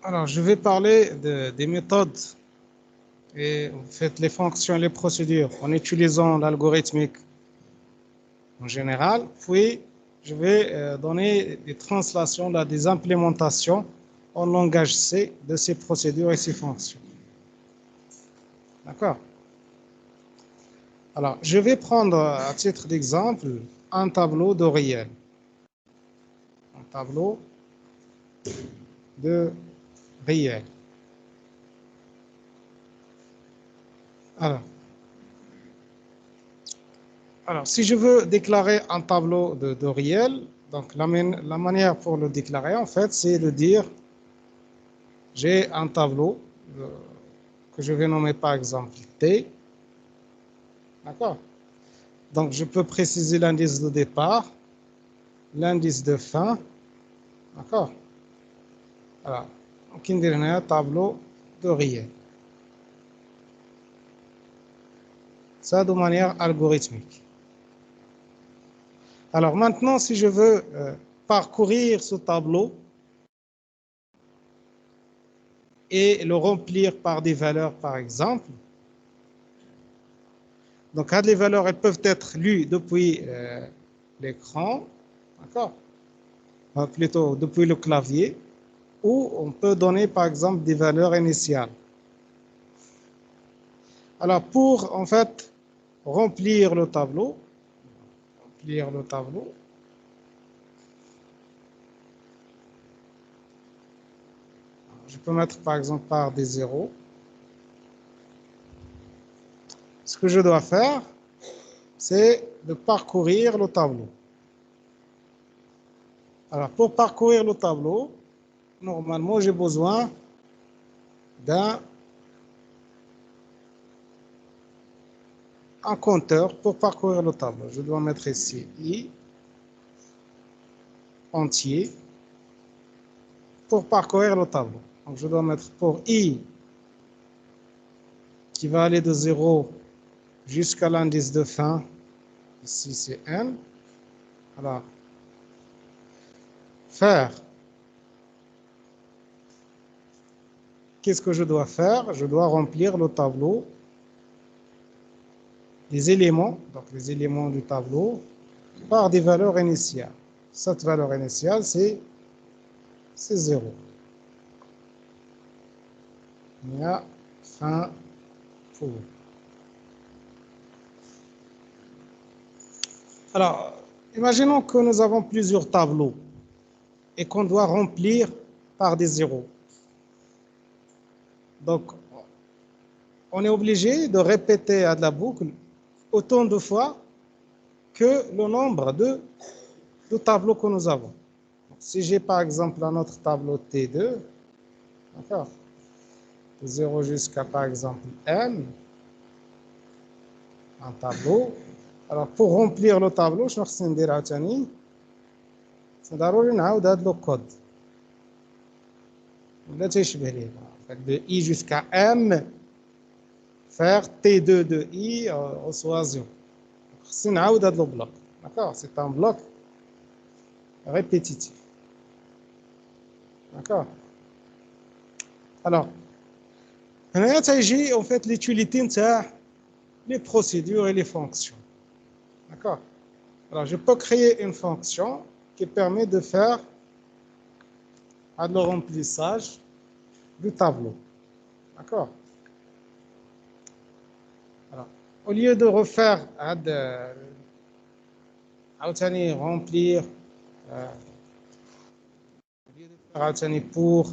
Alors, je vais parler des méthodes et en fait les fonctions et les procédures en utilisant l'algorithmique en général. Puis, je vais donner des translations, là, des implémentations en langage C de ces procédures et ces fonctions. D'accord? Alors, je vais prendre à titre d'exemple un tableau de réel. Un tableau de réel. Alors, si je veux déclarer un tableau de réel, donc la manière pour le déclarer, en fait, c'est de dire j'ai un tableau que je vais nommer par exemple T. D'accord? Donc, je peux préciser l'indice de départ, l'indice de fin. D'accord? Alors, donc, il y a un tableau de réel. Ça, de manière algorithmique. Alors, maintenant, si je veux parcourir ce tableau et le remplir par des valeurs, par exemple, donc, les valeurs, elles peuvent être lues depuis l'écran, d'accord? Plutôt depuis le clavier, ou on peut donner, par exemple, des valeurs initiales. Alors, pour, en fait, remplir le tableau, je peux mettre, par exemple, par des zéros. Ce que je dois faire, c'est de parcourir le tableau. Alors, pour parcourir le tableau, normalement, j'ai besoin d'un compteur pour parcourir le tableau. Je dois mettre ici I entier pour parcourir le tableau. Donc, je dois mettre pour I qui va aller de 0 jusqu'à l'indice de fin. Ici, c'est N. Alors, faire. Qu'est-ce que je dois faire? Je dois remplir le tableau des éléments, donc les éléments du tableau, par des valeurs initiales. Cette valeur initiale, c'est 0. Il y a fin pour. Alors, imaginons que nous avons plusieurs tableaux et qu'on doit remplir par des zéros. Donc, on est obligé de répéter à la boucle autant de fois que le nombre de tableaux que nous avons. Si j'ai par exemple un autre tableau T2, d'accord, de 0 jusqu'à par exemple N, un tableau. Alors pour remplir le tableau, je vais ندير عاوتاني ضروري نعاود هذا لو كود ولا تيشبه ليه de I jusqu'à M faire T2 de I soit 0. خصني نعاود هذا لو bloc. D'accord, c'est un bloc répétitif. D'accord. Alors, هنا تيجي en fait l'utilité نتاع les procédures et les fonctions. D'accord. Alors, je peux créer une fonction qui permet de faire le remplissage du tableau. D'accord. Alors, au lieu de refaire remplir pour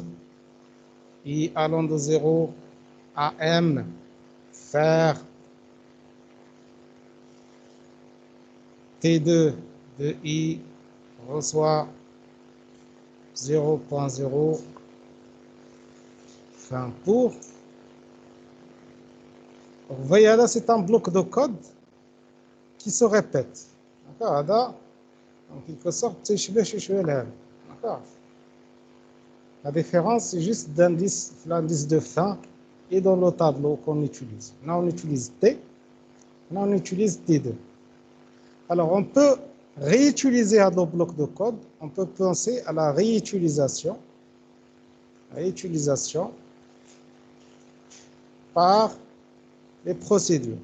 I allant de 0 à M, faire T2 de I reçoit 0.0 fin pour. Vous voyez là, c'est un bloc de code qui se répète. D'accord. En quelque sorte, c'est d'accord. La différence, c'est juste l'indice de fin et dans le tableau qu'on utilise. Là, on utilise T. Là, on utilise T2. Alors, on peut réutiliser un bloc de code. On peut penser à la réutilisation Réutilisation par les procédures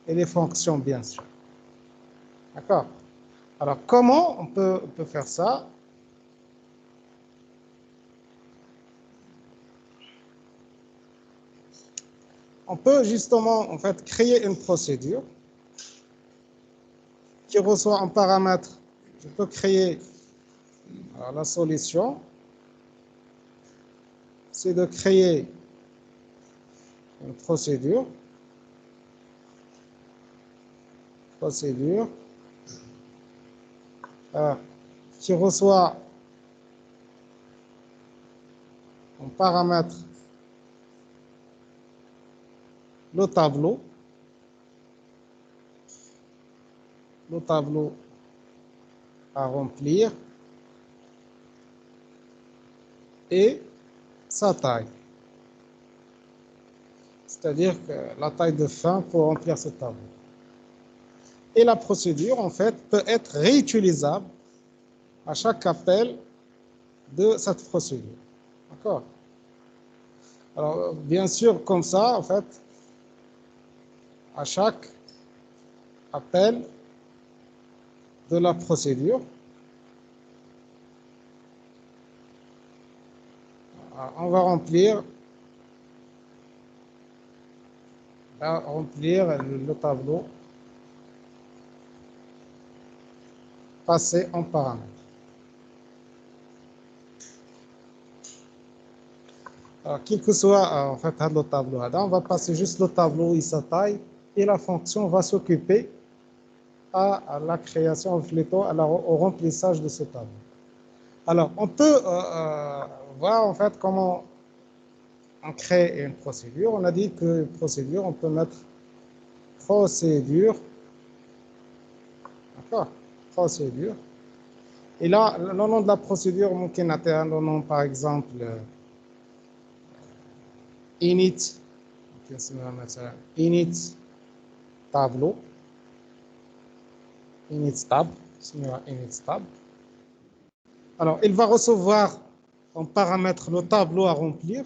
et les fonctions, bien sûr. D'accord? Alors, comment on peut faire ça? On peut justement, en fait, créer une procédure qui reçoit un paramètre. Je peux créer la solution, c'est de créer une procédure qui reçoit un paramètre, le tableau à remplir et sa taille. C'est-à-dire que la taille de fin pour remplir ce tableau. Et la procédure, en fait, peut être réutilisable à chaque appel de cette procédure. D'accord? Alors, bien sûr, comme ça, en fait, à chaque appel de la procédure, on va remplir le tableau passé en paramètre. Alors, quel que soit en fait le tableau, on va passer juste le tableau et sa taille, et la fonction va s'occuper à la création, plutôt au remplissage de ce tableau. Alors, on peut voir en fait comment on crée une procédure. On a dit que procédure, on peut mettre procédure, d'accord, procédure. Et là, le nom de la procédure, mungkin نعطيها le nom par exemple init, init tableau, init tab, init tab. Alors, il va recevoir en paramètre le tableau à remplir.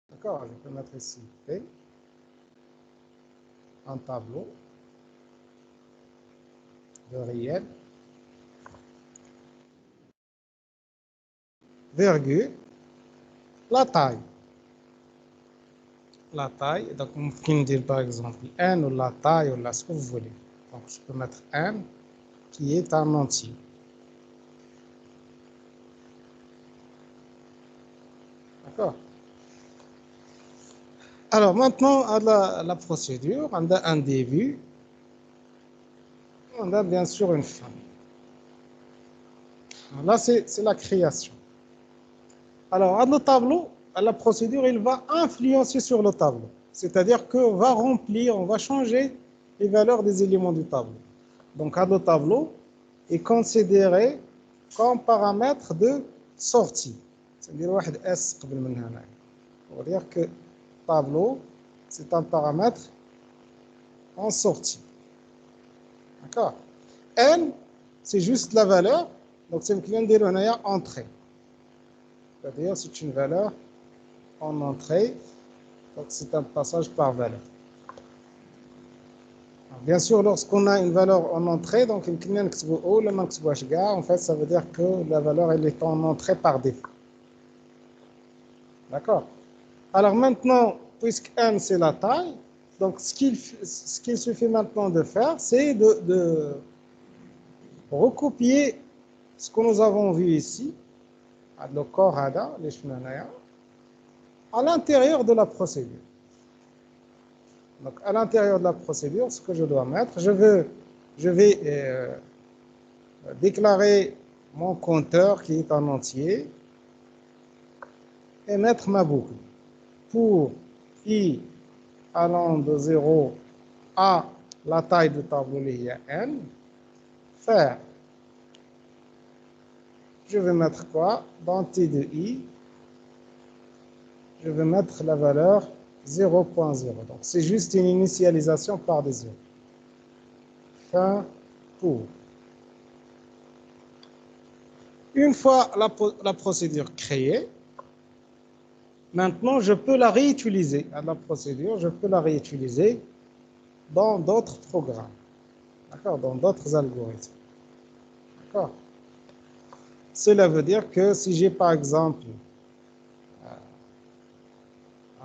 D'accord, je peux mettre ici P, un tableau de réel, virgule, la taille. La taille, donc on peut dire par exemple n ou la taille ou là, ce que vous voulez. Donc, je peux mettre n qui est un entier. D'accord. Alors maintenant, à la procédure, on a un début, on a bien sûr une fin. Là, c'est la création. Alors, à le tableau, à la procédure, il va influencer sur le tableau. C'est-à-dire qu'on va remplir, on va changer les valeurs des éléments du tableau. Donc, à le tableau est considéré comme paramètre de sortie. C'est-à-dire, S pour dire que tableau, c'est un paramètre en sortie. D'accord? N, c'est juste la valeur. Donc, c'est le client dire entrée. C'est-à-dire, c'est une valeur en entrée. Donc, c'est un passage par valeur. Alors, bien sûr, lorsqu'on a une valeur en entrée, donc le client en fait, ça veut dire que la valeur elle est en entrée par défaut. D'accord? Alors maintenant, puisque n c'est la taille, donc ce qu'il suffit maintenant de faire, c'est de recopier ce que nous avons vu ici, le corps à l'intérieur de la procédure. Donc, à l'intérieur de la procédure, ce que je dois mettre, je vais déclarer mon compteur qui est en entier et mettre ma boucle. Pour i allant de 0 à la taille du tableau, il y a n, faire. Je vais mettre quoi? Dans t de i, je vais mettre la valeur 0.0. Donc, c'est juste une initialisation par des zéros. Fin pour. Une fois la procédure créée, maintenant je peux la réutiliser. La procédure, je peux la réutiliser dans d'autres programmes, d'accord, dans d'autres algorithmes. D'accord. Cela veut dire que si j'ai par exemple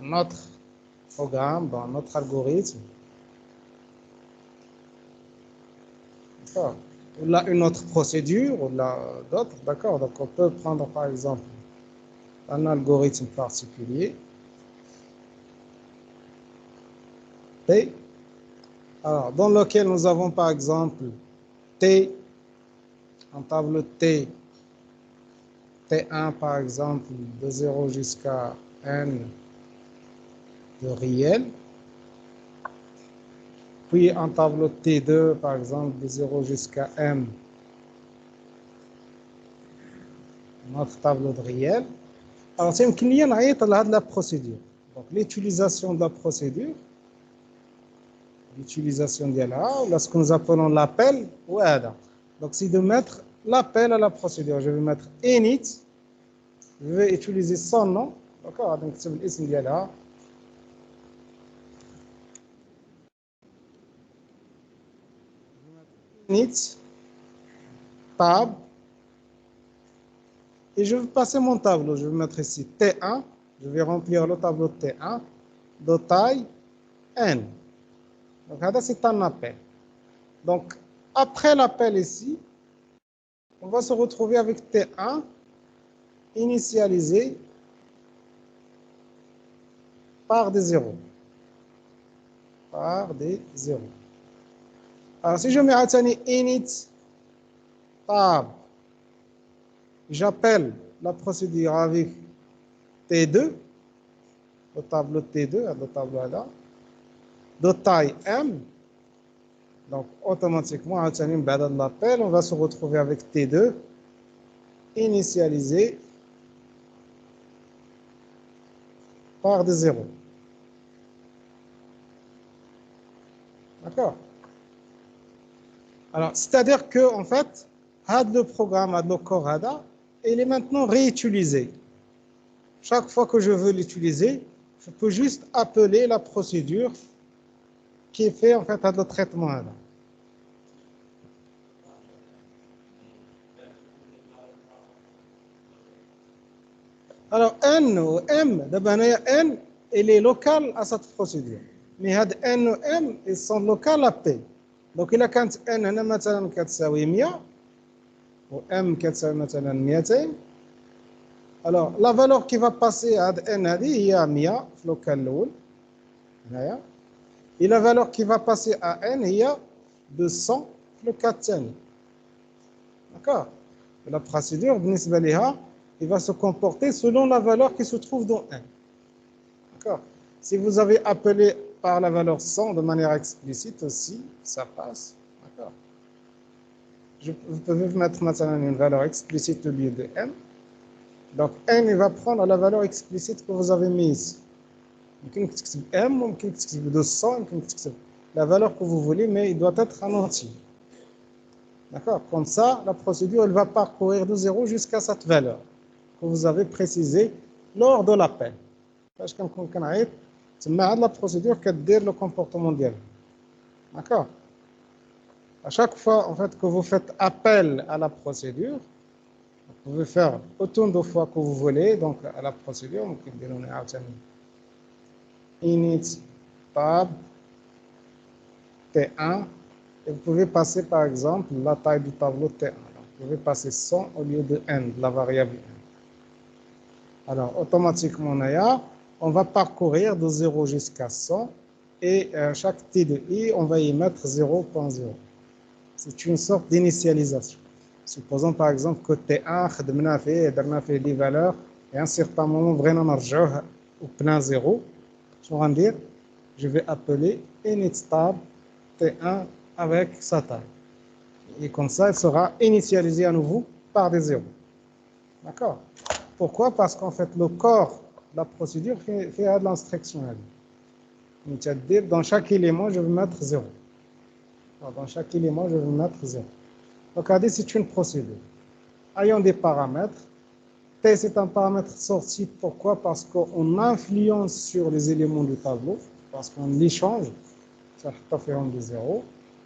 un autre programme, dans notre algorithme, ou là une autre procédure, ou là d'autres, d'accord. Donc on peut prendre par exemple un algorithme particulier, T, alors, dans lequel nous avons par exemple T, en table T, T1 par exemple, de 0 jusqu'à N de réel, puis en tableau T2 par exemple, de 0 jusqu'à M, notre tableau de réel. Alors, c'est une client de la procédure. Donc, l'utilisation de la procédure, l'utilisation de là, ce que nous appelons l'appel, donc c'est de mettre l'appel à la procédure. Je vais mettre init, je vais utiliser son nom, d'accord, donc c'est l'ism là. Init, tab, et je vais passer mon tableau. Je vais mettre ici T1, je vais remplir le tableau T1 de taille N. Donc, c'est un appel. Donc, après l'appel ici, on va se retrouver avec T1 initialisé par des zéros. Par des zéros. Alors, si je mets Atani init tab, j'appelle la procédure avec T2, le tableau T2, le tableau là, de taille M. Donc, automatiquement, Atani de l'appel, on va se retrouver avec T2 initialisé par des zéros. D'accord? Alors, c'est-à-dire que, en fait, le programme, le corps, il est maintenant réutilisé. Chaque fois que je veux l'utiliser, je peux juste appeler la procédure qui fait, en fait, le traitement. Alors, N ou M, d'abord, N, il est local à cette procédure. Mais N ou M, ils sont locaux à P. Donc, il a quand N, هنا مثلا كتساوي 100 ou M كتساوي مثلا 200. Alors, la valeur qui va passer à N هذه هي 100 في local الأول. هنايا. Et la valeur qui va passer à N هي 200 في le cas الثاني. D'accord? La procédure, بالنسبة لها, il va se comporter selon la valeur qui se trouve dans N. D'accord? Si vous avez appelé par la valeur 100 de manière explicite aussi, ça passe. D'accord? Vous pouvez mettre maintenant une valeur explicite au lieu de N. Donc, N, il va prendre la valeur explicite que vous avez mise. ممكن تكتب M, ممكن تكتب 200, ممكن تكتب la valeur que vous voulez, mais il doit être en entier. D'accord? Comme ça, la procédure, elle va parcourir de 0 jusqu'à cette valeur que vous avez précisée lors de l'appel. باش كنكون كنعيط تما هاد la procédure كدير le comportement ديالها. D'accord? À chaque fois en fait que vous faites appel à la procédure, vous pouvez faire autant de fois que vous voulez donc à la procédure, ممكن نديرو عاوتاني init tab T1 et vous pouvez passer par exemple la taille du tableau T1. Donc, vous pouvez passer 100 au lieu de N, de la variable N. Alors, automatiquement, on va parcourir de 0 jusqu'à 100 et chaque T de I, on va y mettre 0.0. C'est une sorte d'initialisation. Supposons par exemple que T1, on a fait des valeurs et à un certain moment, vraiment, on a au plein 0. Je vais dire, je vais appeler initStab T1 avec sa taille. Et comme ça, elle sera initialisée à nouveau par des zéros. D'accord? Pourquoi? Parce qu'en fait, le corps de la procédure fait de l'instruction. Dans chaque élément, je vais mettre 0. Dans chaque élément, je vais mettre 0. Donc, c'est une procédure. ayant des paramètres. T, c'est un paramètre sorti. Pourquoi? Parce qu'on influence sur les éléments du tableau, parce qu'on les change. Ça fait de 0.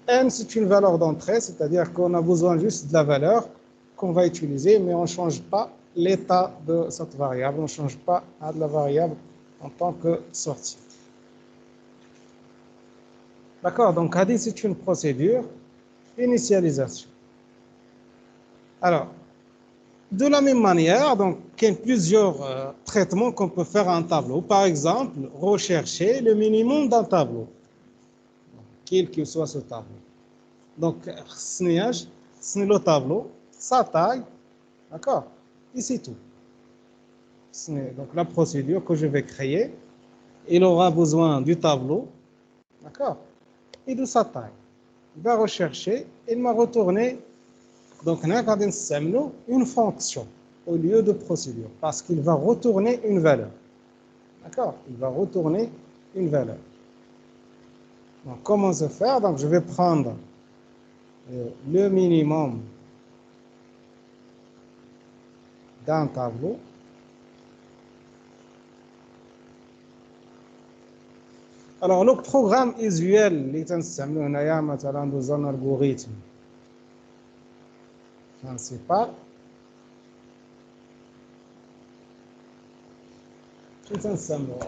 N, c'est une valeur d'entrée, c'est-à-dire qu'on a besoin juste de la valeur qu'on va utiliser, mais on ne change pas l'état de cette variable, on ne change pas de la variable en tant que sortie. D'accord, donc ADI, c'est une procédure d'initialisation. Alors, de la même manière, donc, il y a plusieurs traitements qu'on peut faire à un tableau. Par exemple, rechercher le minimum d'un tableau, quel que soit ce tableau. Donc, c'est le tableau, sa taille, d'accord? Et c'est tout. Donc, la procédure que je vais créer, il aura besoin du tableau, d'accord? Et de sa taille. Il va rechercher, il m'a retourné, donc, une fonction au lieu de procédure, parce qu'il va retourner une valeur. D'accord? Il va retourner une valeur. Donc, comment se faire? Donc, je vais prendre le minimum d'un tableau. Alors, le programme usuel اللي تنستعملوه هنايا مثلا dans un algorithme principal,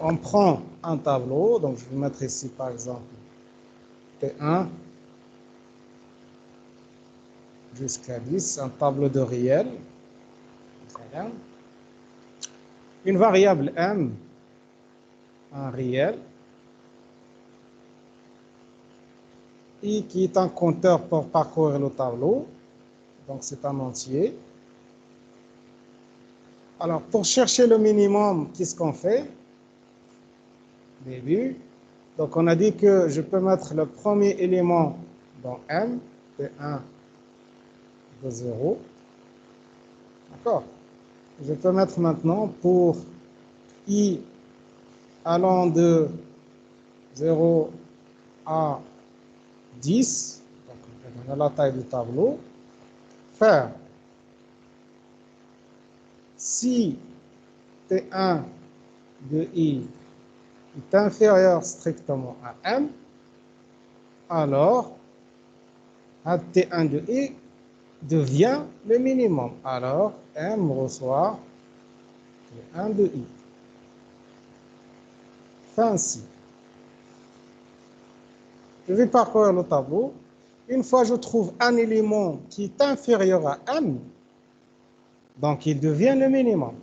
on prend un tableau, donc je vais mettre ici par exemple T1 jusqu'à 10, un tableau de réel, une variable M, un réel, I qui est un compteur pour parcourir le tableau, donc c'est un entier. Alors, pour chercher le minimum, qu'est-ce qu'on fait? Début. Donc, on a dit que je peux mettre le premier élément dans M, T1 de 0. D'accord? Je peux mettre maintenant pour I allant de 0 à 10, donc on a la taille du tableau, faire si T1 de I est inférieur strictement à M, alors T1 de I devient le minimum. Alors M reçoit T1 de I. Fait ainsi. Je vais parcourir le tableau. Une fois que je trouve un élément qui est inférieur à M, donc il devient le minimum.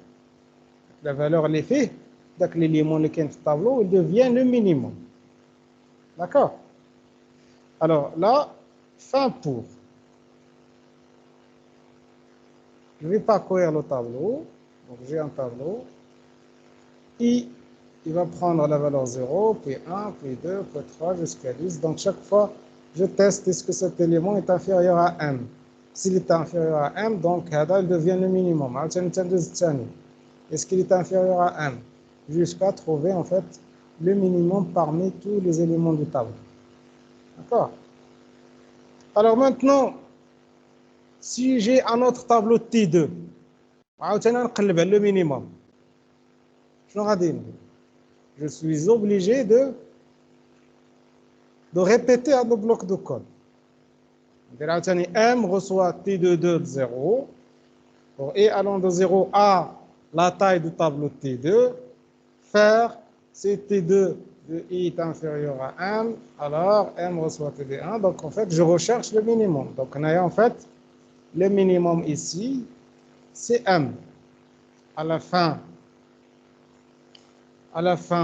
La valeur l'effet, donc l'élément qui est dans le tableau, il devient le minimum. D'accord? Alors là, fin pour. Je vais parcourir le tableau. Donc j'ai un tableau. I, il va prendre la valeur 0, puis 1, puis 2, puis 3, jusqu'à 10. Donc chaque fois, je teste est-ce que cet élément est inférieur à M. S'il est inférieur à M, donc il devient le minimum. Est-ce qu'il est inférieur à M? Jusqu'à trouver en fait le minimum parmi tous les éléments du tableau. D'accord? Alors maintenant, si j'ai un autre tableau de T2, le minimum, je suis obligé de répéter un bloc de code. M reçoit T2 de 0, et allant de 0 à la taille du tableau T2, faire si T2 de I est inférieur à M, alors M reçoit T1. Donc en fait, je recherche le minimum. Donc on a en fait le minimum ici, c'est M. À la fin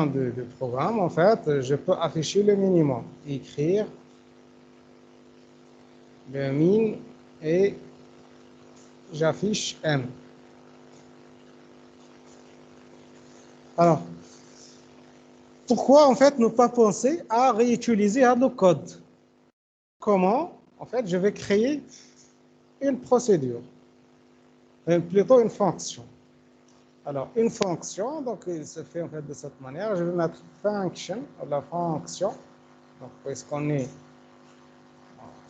du programme, en fait, je peux afficher le minimum, écrire le min et j'affiche M. Alors, pourquoi en fait ne pas penser à réutiliser le code? Comment? En fait, je vais créer une procédure, plutôt une fonction. Alors, une fonction, donc il se fait en fait de cette manière. Je vais mettre function, la fonction. Donc, puisqu'on est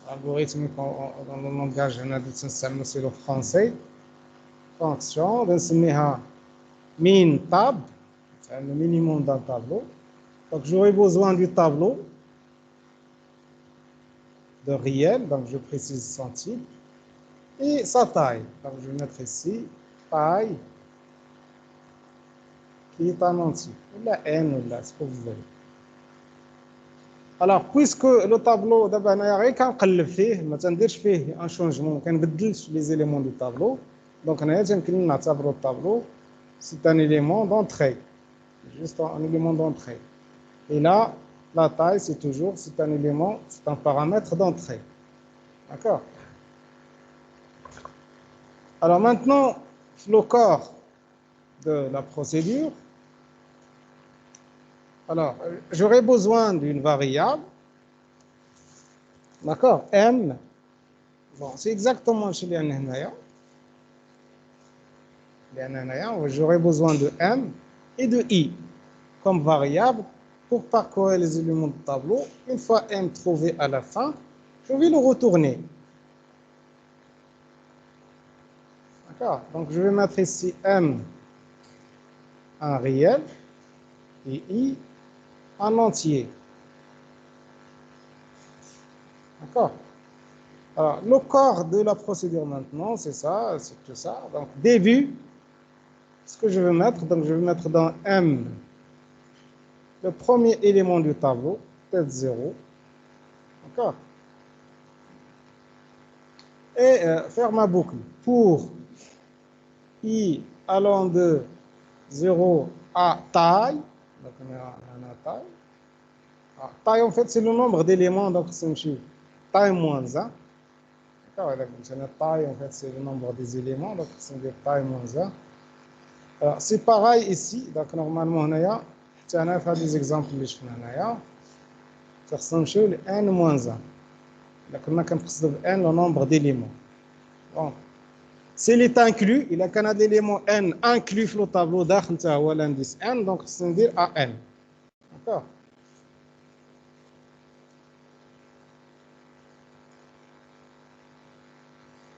algorithmique dans le langage, c'est le français. fonction بنسميها min tab, c'est le minimum d'un tableau. Donc j'aurai besoin du tableau de réel, donc je précise son type, et sa taille. Donc je vais mettre ici taille qui est un entier, ou la n, ou là, ce que vous voulez. Alors, puisque le tableau دابا انايا غير كنقلب فيه ما تنديرش فيه ان شونجمون ما كنبدلش لي زيليمون دو طابلو دونك هنايا تيمكن نعتبروا الطابلو سي ان élément d'entrée juste un élément d'entrée et là la taille c'est toujours c'est un élément c'est un paramètre d'entrée d'accord. Alors maintenant le corps de la procédure, alors j'aurai besoin d'une variable, d'accord, m. Bon, c'est exactement chez les Anahnaïa. J'aurai besoin de m et de i comme variable pour parcourir les éléments du tableau. Une fois m trouvé à la fin, je vais le retourner. D'accord. Donc je vais mettre ici m en réel et i en entier. D'accord. Alors, le corps de la procédure maintenant, c'est ça, c'est tout ça. Donc, début, ce que je vais mettre, donc je vais mettre dans M le premier élément du tableau, peut-être 0. D'accord. Et faire ma boucle pour I allant de 0 à taille. Donc, on a taille. Alors, taille, en fait, c'est le nombre d'éléments, donc c'est une taille moins 1. Taille, en fait, c'est le nombre des éléments, donc c'est de taille moins 1. Alors, c'est pareil ici, donc normalement, on a des exemples اللي شفنا هنايا خصنا نمشيو ل n moins 1. Donc, on a كنقصدوا ب n le nombre d'éléments. Bon. S'il est inclus, il a qu'un élément n inclus dans le tableau داخل حتى هو l'indice n, donc خصنا ندير an. D'accord.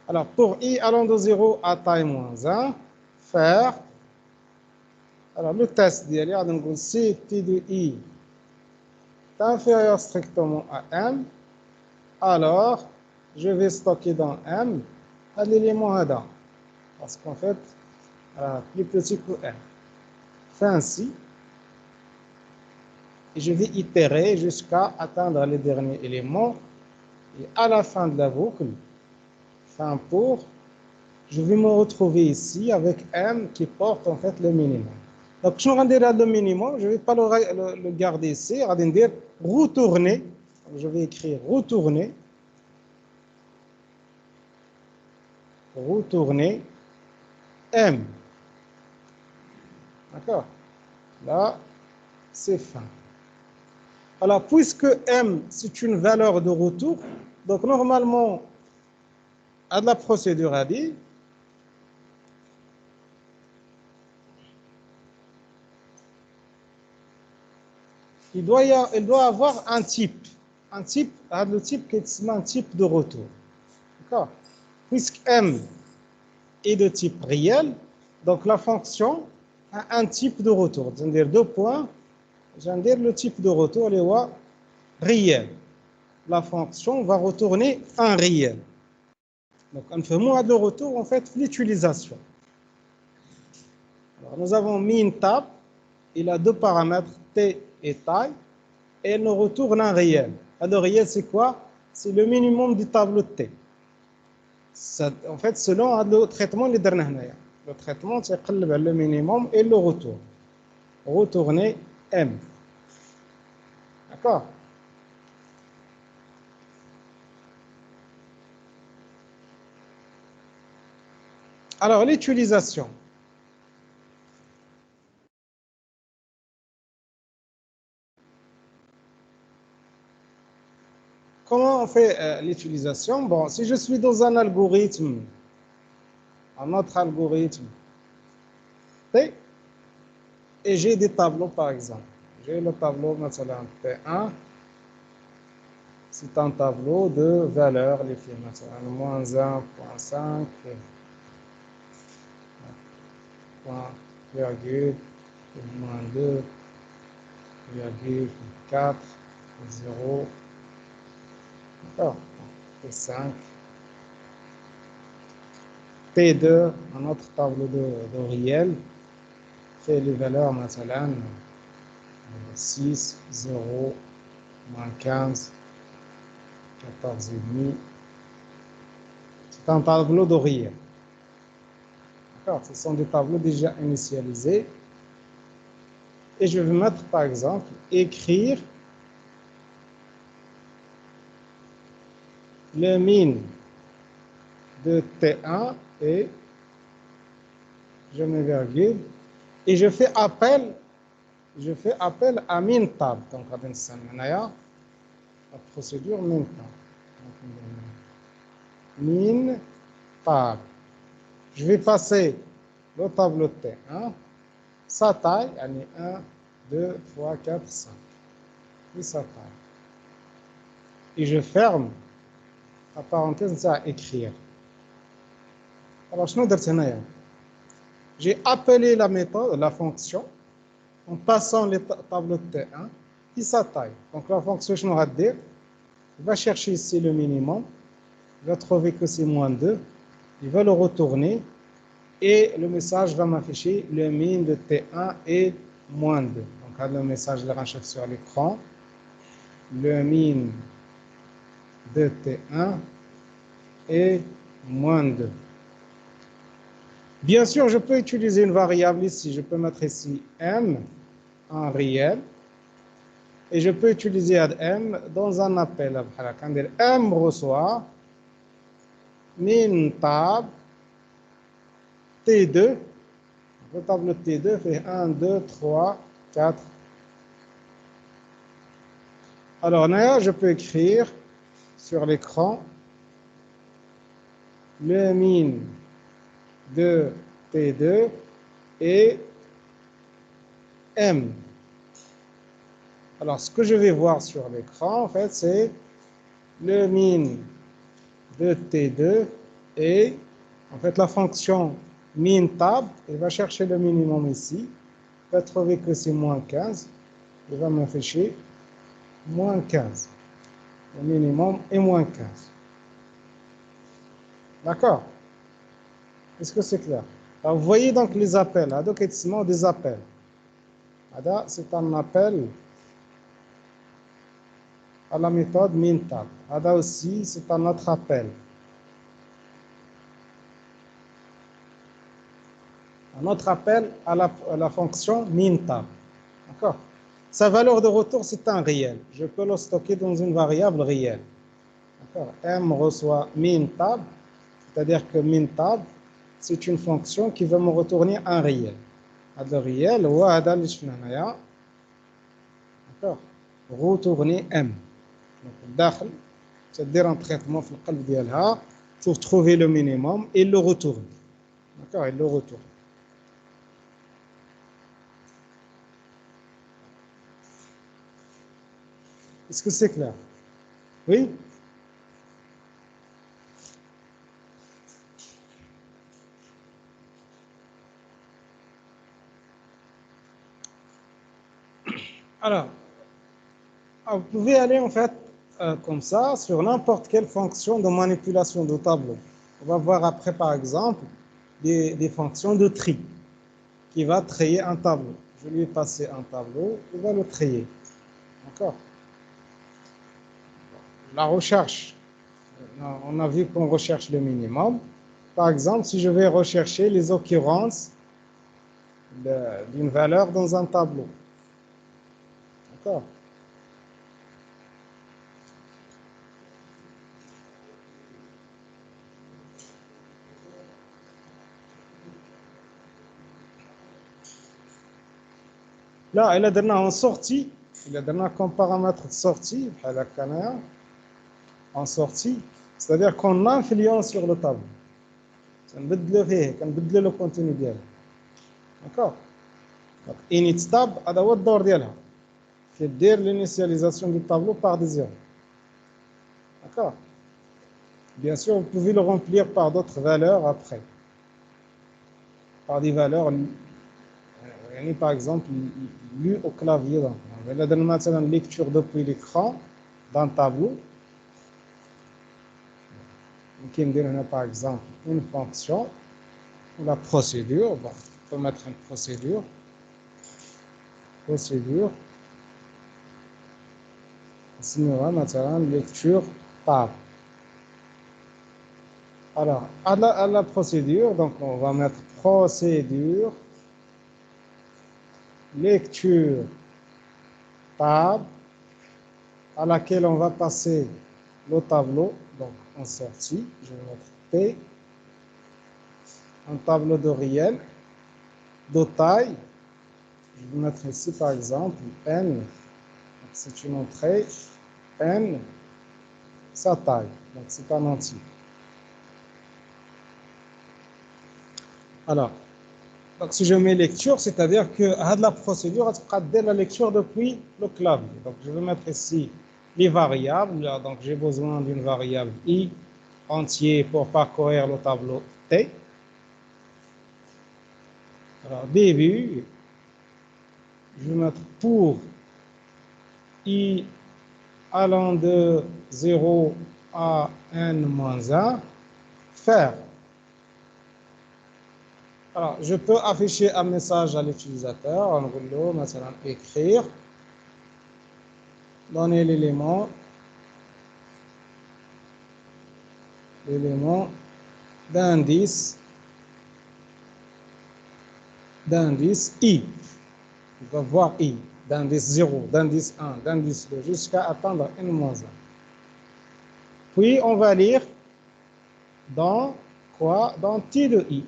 Alors, pour i allant de 0 à taille moins 1, faire. Alors, le test ديالي غادي نقول si t de i est inférieur strictement à m, alors je vais stocker dans m l'élément ADA, parce qu'en fait, plus petit que m. Fait ainsi, et je vais itérer jusqu'à atteindre les derniers éléments, et à la fin de la boucle, fin pour, je vais me retrouver ici avec m qui porte en fait le minimum. Donc, je vais dire le minimum, je ne vais pas le garder ici, je vais dire retourner. Donc, je vais écrire retourner. Retourner m. D'accord. Là, c'est fin. Alors, puisque m, c'est une valeur de retour, donc normalement, à la procédure à dire, il doit avoir un type. Un type, le type qui est un type de retour. D'accord. Puisque m est de type réel, donc la fonction a un type de retour. C'est-à-dire deux points, j'allais dire le type de retour, les réel. La fonction va retourner un réel. Donc, on fait moins de retour, en fait, l'utilisation. Nous avons mis une table, il a deux paramètres, t et taille, et elle nous retourne un réel. Le réel, c'est quoi? C'est le minimum du tableau de t. Ça, en fait, selon le traitement, le traitement, c'est le minimum et le retour. Retourner m. D'accord? Alors, l'utilisation. Comment on fait l'utilisation? Bon, si je suis dans un algorithme, un autre algorithme, T, et j'ai des tableaux par exemple. J'ai le tableau مثلا T1, c'est un tableau de valeurs, les filles مثلا moins 1.5, point, virgule, moins 2, virgule 4, 0, d'accord, et 5. T2, un autre tableau de réel, fait les valeurs مثلا 6, 0, moins 15, 14,5. C'est un tableau de réel. D'accord, ce sont des tableaux déjà initialisés. Et je vais mettre, par exemple, écrire le min de T1 et je mets virgule et je fais appel à MinTab. Donc, la procédure MinTab. MinTab. Je vais passer le tableau T1, sa taille, 1, 2, 3, 4, 5. Et sa taille. Et je ferme la parenthèse à écrire. Alors, je vais j'ai appelé la méthode, la fonction, en passant le tableau de T1 et sa taille. Donc la fonction, je vais dire, il va chercher ici le minimum, il va trouver que c'est moins 2, il va le retourner et le message va m'afficher le min de T1 est moins 2. Donc le message le rachète sur l'écran, le min de T1 est moins 2. Bien sûr, je peux utiliser une variable ici. Je peux mettre ici m en réel. Et je peux utiliser m dans un appel. Quand m reçoit min tab T2. Le tableau T2 fait 1, 2, 3, 4. Alors là, je peux écrire sur l'écran le min de T2 et M. Alors, ce que je vais voir sur l'écran, en fait, c'est le min de T2 et, en fait, la fonction min_tab, il va chercher le minimum ici, il va trouver que c'est moins 15, il va m'afficher moins 15. Le minimum est moins 15. D'accord? Est-ce que c'est clair? Alors, vous voyez donc les appels. Donc, c'est des appels. C'est un appel à la méthode min_tab. Ada aussi, c'est un autre appel. Un autre appel à la fonction min_tab. D'accord? Sa valeur de retour, c'est un réel. Je peux le stocker dans une variable réelle. D'accord? M reçoit min_tab, c'est-à-dire que min_tab, c'est une fonction qui va me retourner un réel. Le réel, ou d'accord? Retourner M. Donc, c'est-à-dire un traitement pour trouver le minimum et le retourne. D'accord? Il le retourne. Est-ce que c'est clair? Oui? Alors, vous pouvez aller en fait comme ça sur n'importe quelle fonction de manipulation de tableau. On va voir après par exemple des fonctions de tri qui va trier un tableau. Je lui ai passé un tableau, il va le trier. D'accord? La recherche, on a vu qu'on recherche le minimum. Par exemple, si je vais rechercher les occurrences d'une valeur dans un tableau. D'accord? Là, il a donné en sortie, il a donné comme paramètre de sortie, en sortie, c'est-à-dire qu'on influence sur le tableau. كنبدلو le contenu ديالها. D'accord? Donc, init tab, هذا هو الدور ديالها. في دير l'initialisation du tableau par des zéros. D'accord? Bien sûr, vous pouvez le remplir par d'autres valeurs après. par des valeurs, par exemple, lues au clavier. Donc, on va donner maintenant une lecture depuis l'écran dans le tableau. On peut dire par exemple une fonction ou la procédure. Bon, on peut mettre une procédure. Sinon, maintenant, lecture tab. Alors, à la procédure, donc on va mettre procédure, lecture tab, à laquelle on va passer le tableau, donc en sortie, je vais mettre P, un tableau de réel, de taille, je vais mettre ici par exemple N, c'est une entrée, N, sa taille, donc c'est un entier. Alors, donc si je mets lecture, c'est-à-dire que la procédure, elle la lecture depuis le clavier. Donc je vais mettre ici les variables. Donc j'ai besoin d'une variable I entier pour parcourir le tableau T. Alors début, je vais mettre pour I allant de 0 à n-1, faire. Alors, je peux afficher un message à l'utilisateur en rouleau, maintenant écrire, donner l'élément d'indice I. On va voir I, d'indice 0, d'indice 1, d'indice 2, jusqu'à atteindre n-1. Puis, on va lire dans quoi? Dans T de I.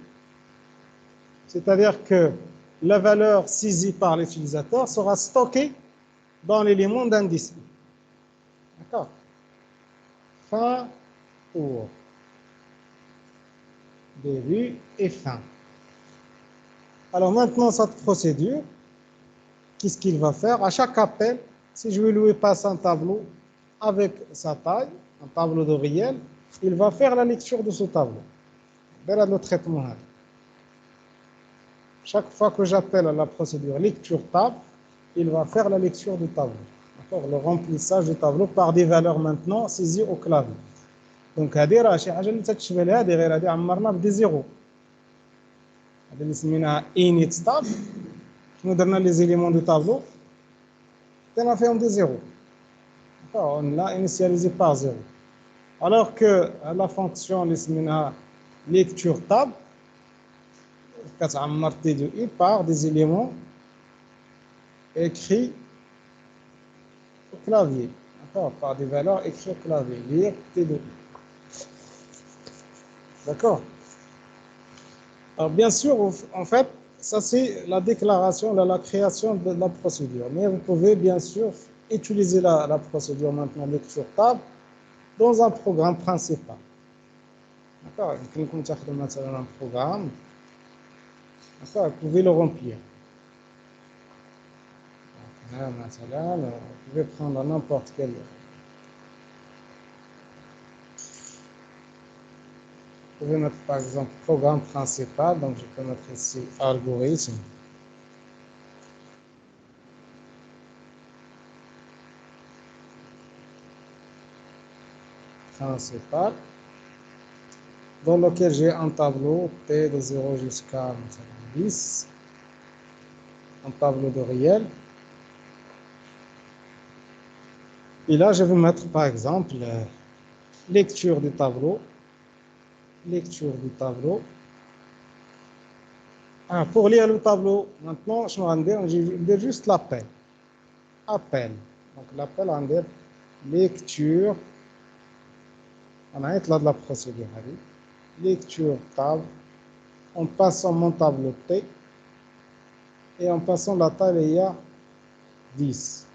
C'est-à-dire que la valeur saisie par l'utilisateur sera stockée dans l'élément d'indice I. D'accord? Fin, pour, début et fin. Alors maintenant, cette procédure, qu'est-ce qu'il va faire? À chaque appel, si je lui passe un tableau avec sa taille, un tableau de réel, il va faire la lecture de ce tableau. Voilà le traitement. Chaque fois que j'appelle à la procédure lecture table, il va faire la lecture du tableau. Le remplissage du tableau par des valeurs maintenant saisies au clavier. Donc, هذه راه شي حاجه اللي تتشبه لها هذه غير هذه عمرنا بدي زيرو. هذه اللي سميناها init tab. شنو درنا لي زيليمون دو تابلو؟ حطينا فيهم دي زيرو. On l'a initialisé par 0. Alors que la fonction اللي سميناها lecture tab كتعمر T de I par des éléments écrits au clavier. Par des valeurs écrites au clavier. Lire T de I. D'accord? Alors, bien sûr, en fait, ça c'est la déclaration, la création de la procédure. Mais vous pouvez bien sûr utiliser la procédure maintenant lecture table dans un programme principal. D'accord? Vous pouvez un programme. D'accord? Vous pouvez le remplir. Vous pouvez prendre n'importe quel. Vous pouvez mettre par exemple programme principal. Donc je peux mettre ici algorithme. Principal, dans lequel j'ai un tableau T de 0 jusqu'à 10, un tableau de réel. Et là, je vais mettre par exemple lecture du tableau. Lecture du tableau. Ah, pour lire le tableau, maintenant, je vais dire juste l'appel. Appel. Donc l'appel en dire lecture. On a là de la procédure. Lecture table. En passant mon tableau T. Et en passant la taille, il y a 10.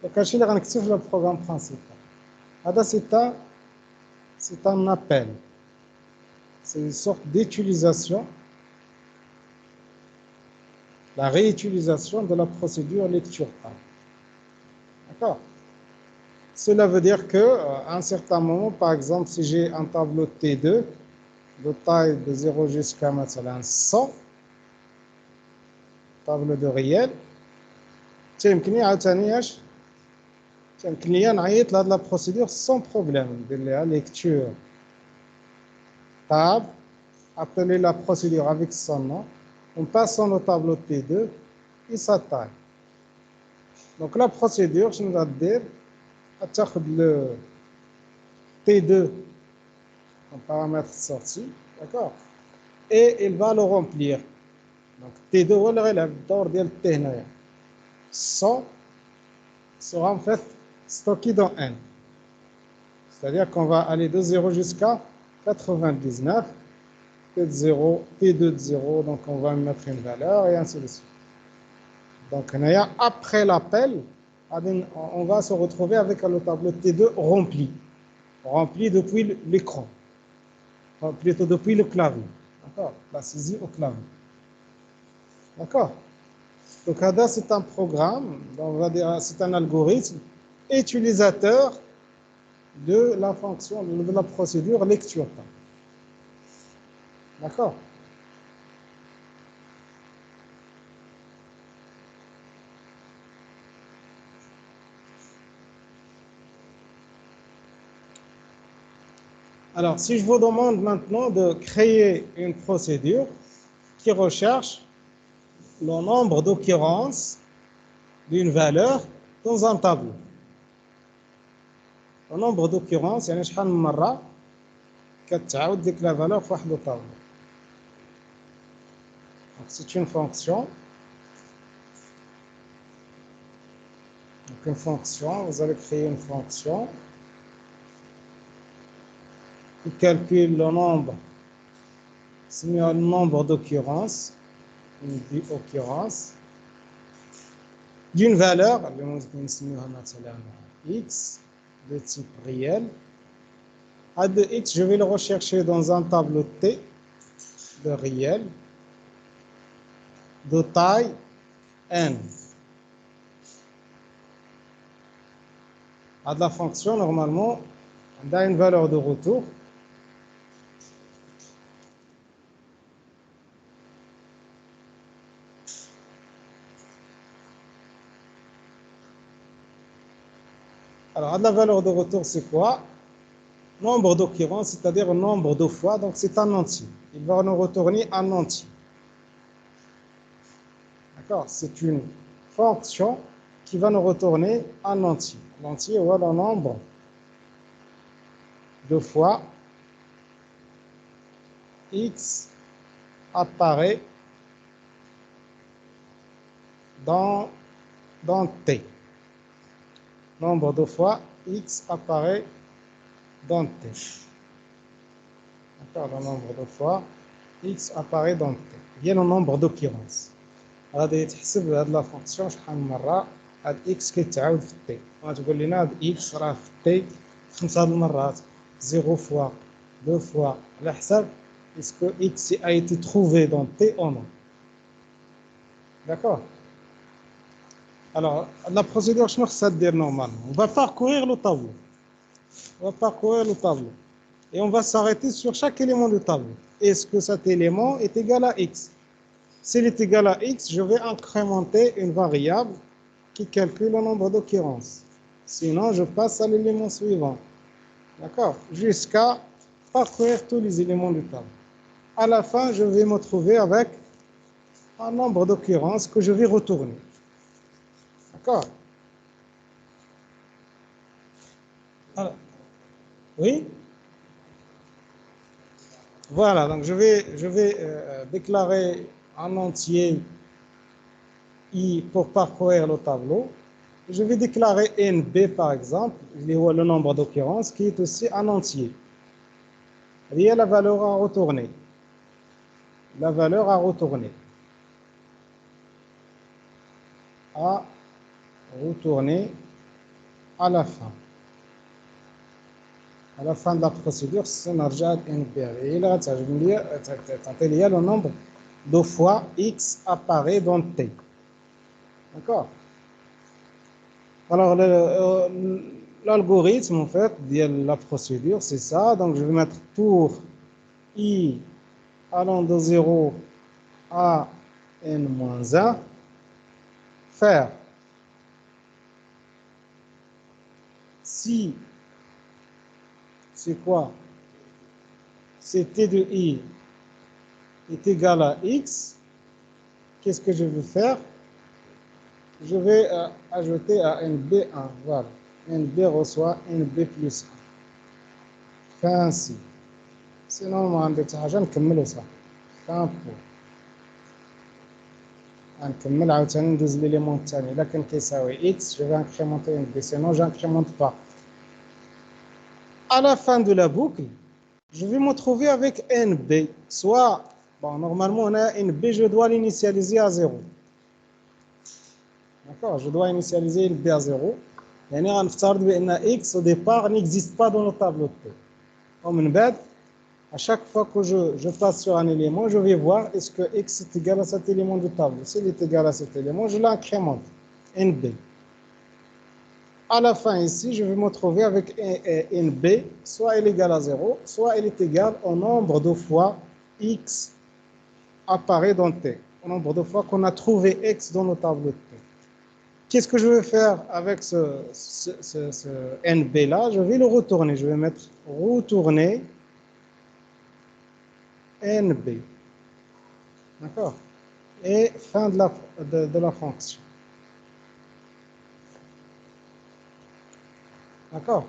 Donc, je vais le programme principal. C'est un appel. C'est une sorte d'utilisation, la réutilisation de la procédure lecture table. D'accord? Cela veut dire qu'à un certain moment, par exemple, si j'ai un tableau T2, de taille de 0 jusqu'à مثلا 100 طابلو دو ريال تيمكنني عاوتاني تيمكن ليا نعيط لهاد لا بروسيدور سون بروبليم ندير ليها ليكتور tab appeler la procédure avec son nom en passant au tableau T2 et sa taille. Donc la procédure, je vais dire, تاخد le T2 en paramètre sorti, d'accord, et il va le remplir. Donc T2 هو اللي غيلعب الدور ديال T هنايا. 100 sera en fait stocké dans N. C'est-à-dire qu'on va aller de 0 jusqu'à 99. P de 0, P2 de 0, donc on va mettre une valeur et ainsi de suite. Donc après l'appel, on va se retrouver avec le tableau T2 rempli depuis l'écran, plutôt depuis le clavier. D'accord, la saisie au clavier. D'accord. Donc ADA, c'est un programme, on va dire, c'est un algorithme utilisateur de la fonction, de la procédure lecture. D'accord. Alors, si je vous demande maintenant de créer une procédure qui recherche le nombre d'occurrences d'une valeur dans un tableau. Le nombre d'occurrences, يعني شحال من مرة كتعاود ديك la valeur في واحد tableau. Donc c'est une fonction. Donc une fonction, vous allez créer une fonction qui calcule le nombre, le nombre d'occurrences, d'une valeur, x de type réel. A de x, je vais le rechercher dans un tableau T de réel de taille n. À de la fonction, normalement, on a une valeur de retour. Alors, la valeur de retour, c'est quoi? Nombre d'occurrences, c'est-à-dire nombre de fois, donc c'est un entier. Il va nous retourner un entier. D'accord? C'est une fonction qui va nous retourner un entier. L'entier, ou le nombre de fois x apparaît dans T. Nombre de fois x apparaît dans T. D'accord, le nombre de fois x apparaît dans T. Il y a le nombre d'occurrences. غادي يتحسب هاد لا فونكسيون شحال من مرة هاد x كيتعاود في T. غتقول لنا هاد x راه في T 5 المرات 0 fois 2 fois على حساب est-ce que x a été trouvé dans T ou non. D'accord. Alors, la procédure, je vais dire normalement. On va parcourir le tableau. Et on va s'arrêter sur chaque élément du tableau. Est-ce que cet élément est égal à x? S'il est égal à x, je vais incrémenter une variable qui calcule le nombre d'occurrences. Sinon, je passe à l'élément suivant. D'accord? Jusqu'à parcourir tous les éléments du tableau. À la fin, je vais me trouver avec un nombre d'occurrences que je vais retourner. D'accord? Alors, oui? Voilà, donc je vais déclarer un entier I pour parcourir le tableau. Je vais déclarer NB par exemple, le nombre d'occurrences, qui est aussi un entier. Il y a la valeur à retourner. La valeur à retourner. À retourner à la fin. À la fin de la procédure, c'est NB. Et là, il y a le nombre de fois X apparaît dans T. D'accord? Alors, l'algorithme, en fait, de la procédure, c'est ça. Donc, je vais mettre pour I allant de 0 à n-1 faire si c'est quoi? Si t de i est égal à x, qu'est-ce que je veux faire? Je vais ajouter à nb1. Voilà. nb reçoit nb plus 1. Fin ainsi. Sinon, ما عندك حاجة نكملوا صح. fin pour. نكمل عاوتاني ندوز ليليمون الثاني. إلا كان كيساوي x, je vais incrémenter nb. Sinon, j'incrémente pas. À la fin de la boucle, je vais me trouver avec nb. Soit, bon, normalement, on a nb, je dois l'initialiser à 0. D'accord, je dois initialiser nb à 0. يعني غنفترض بأن x au départ n'existe pas dans le tableau de T. ومن بعد, à chaque fois que je passe sur un élément, je vais voir est-ce que x est égal à cet élément du tableau. S'il est égal à cet élément, je l'incrémente, nb. À la fin ici, je vais me trouver avec nb, soit elle est égale à 0, soit elle est égale au nombre de fois x apparaît dans T, au nombre de fois qu'on a trouvé x dans le tableau de T. Qu'est-ce que je vais faire avec ce NB-là? Je vais le retourner. Je vais mettre retourner NB. D'accord? Et fin de la fonction. D'accord?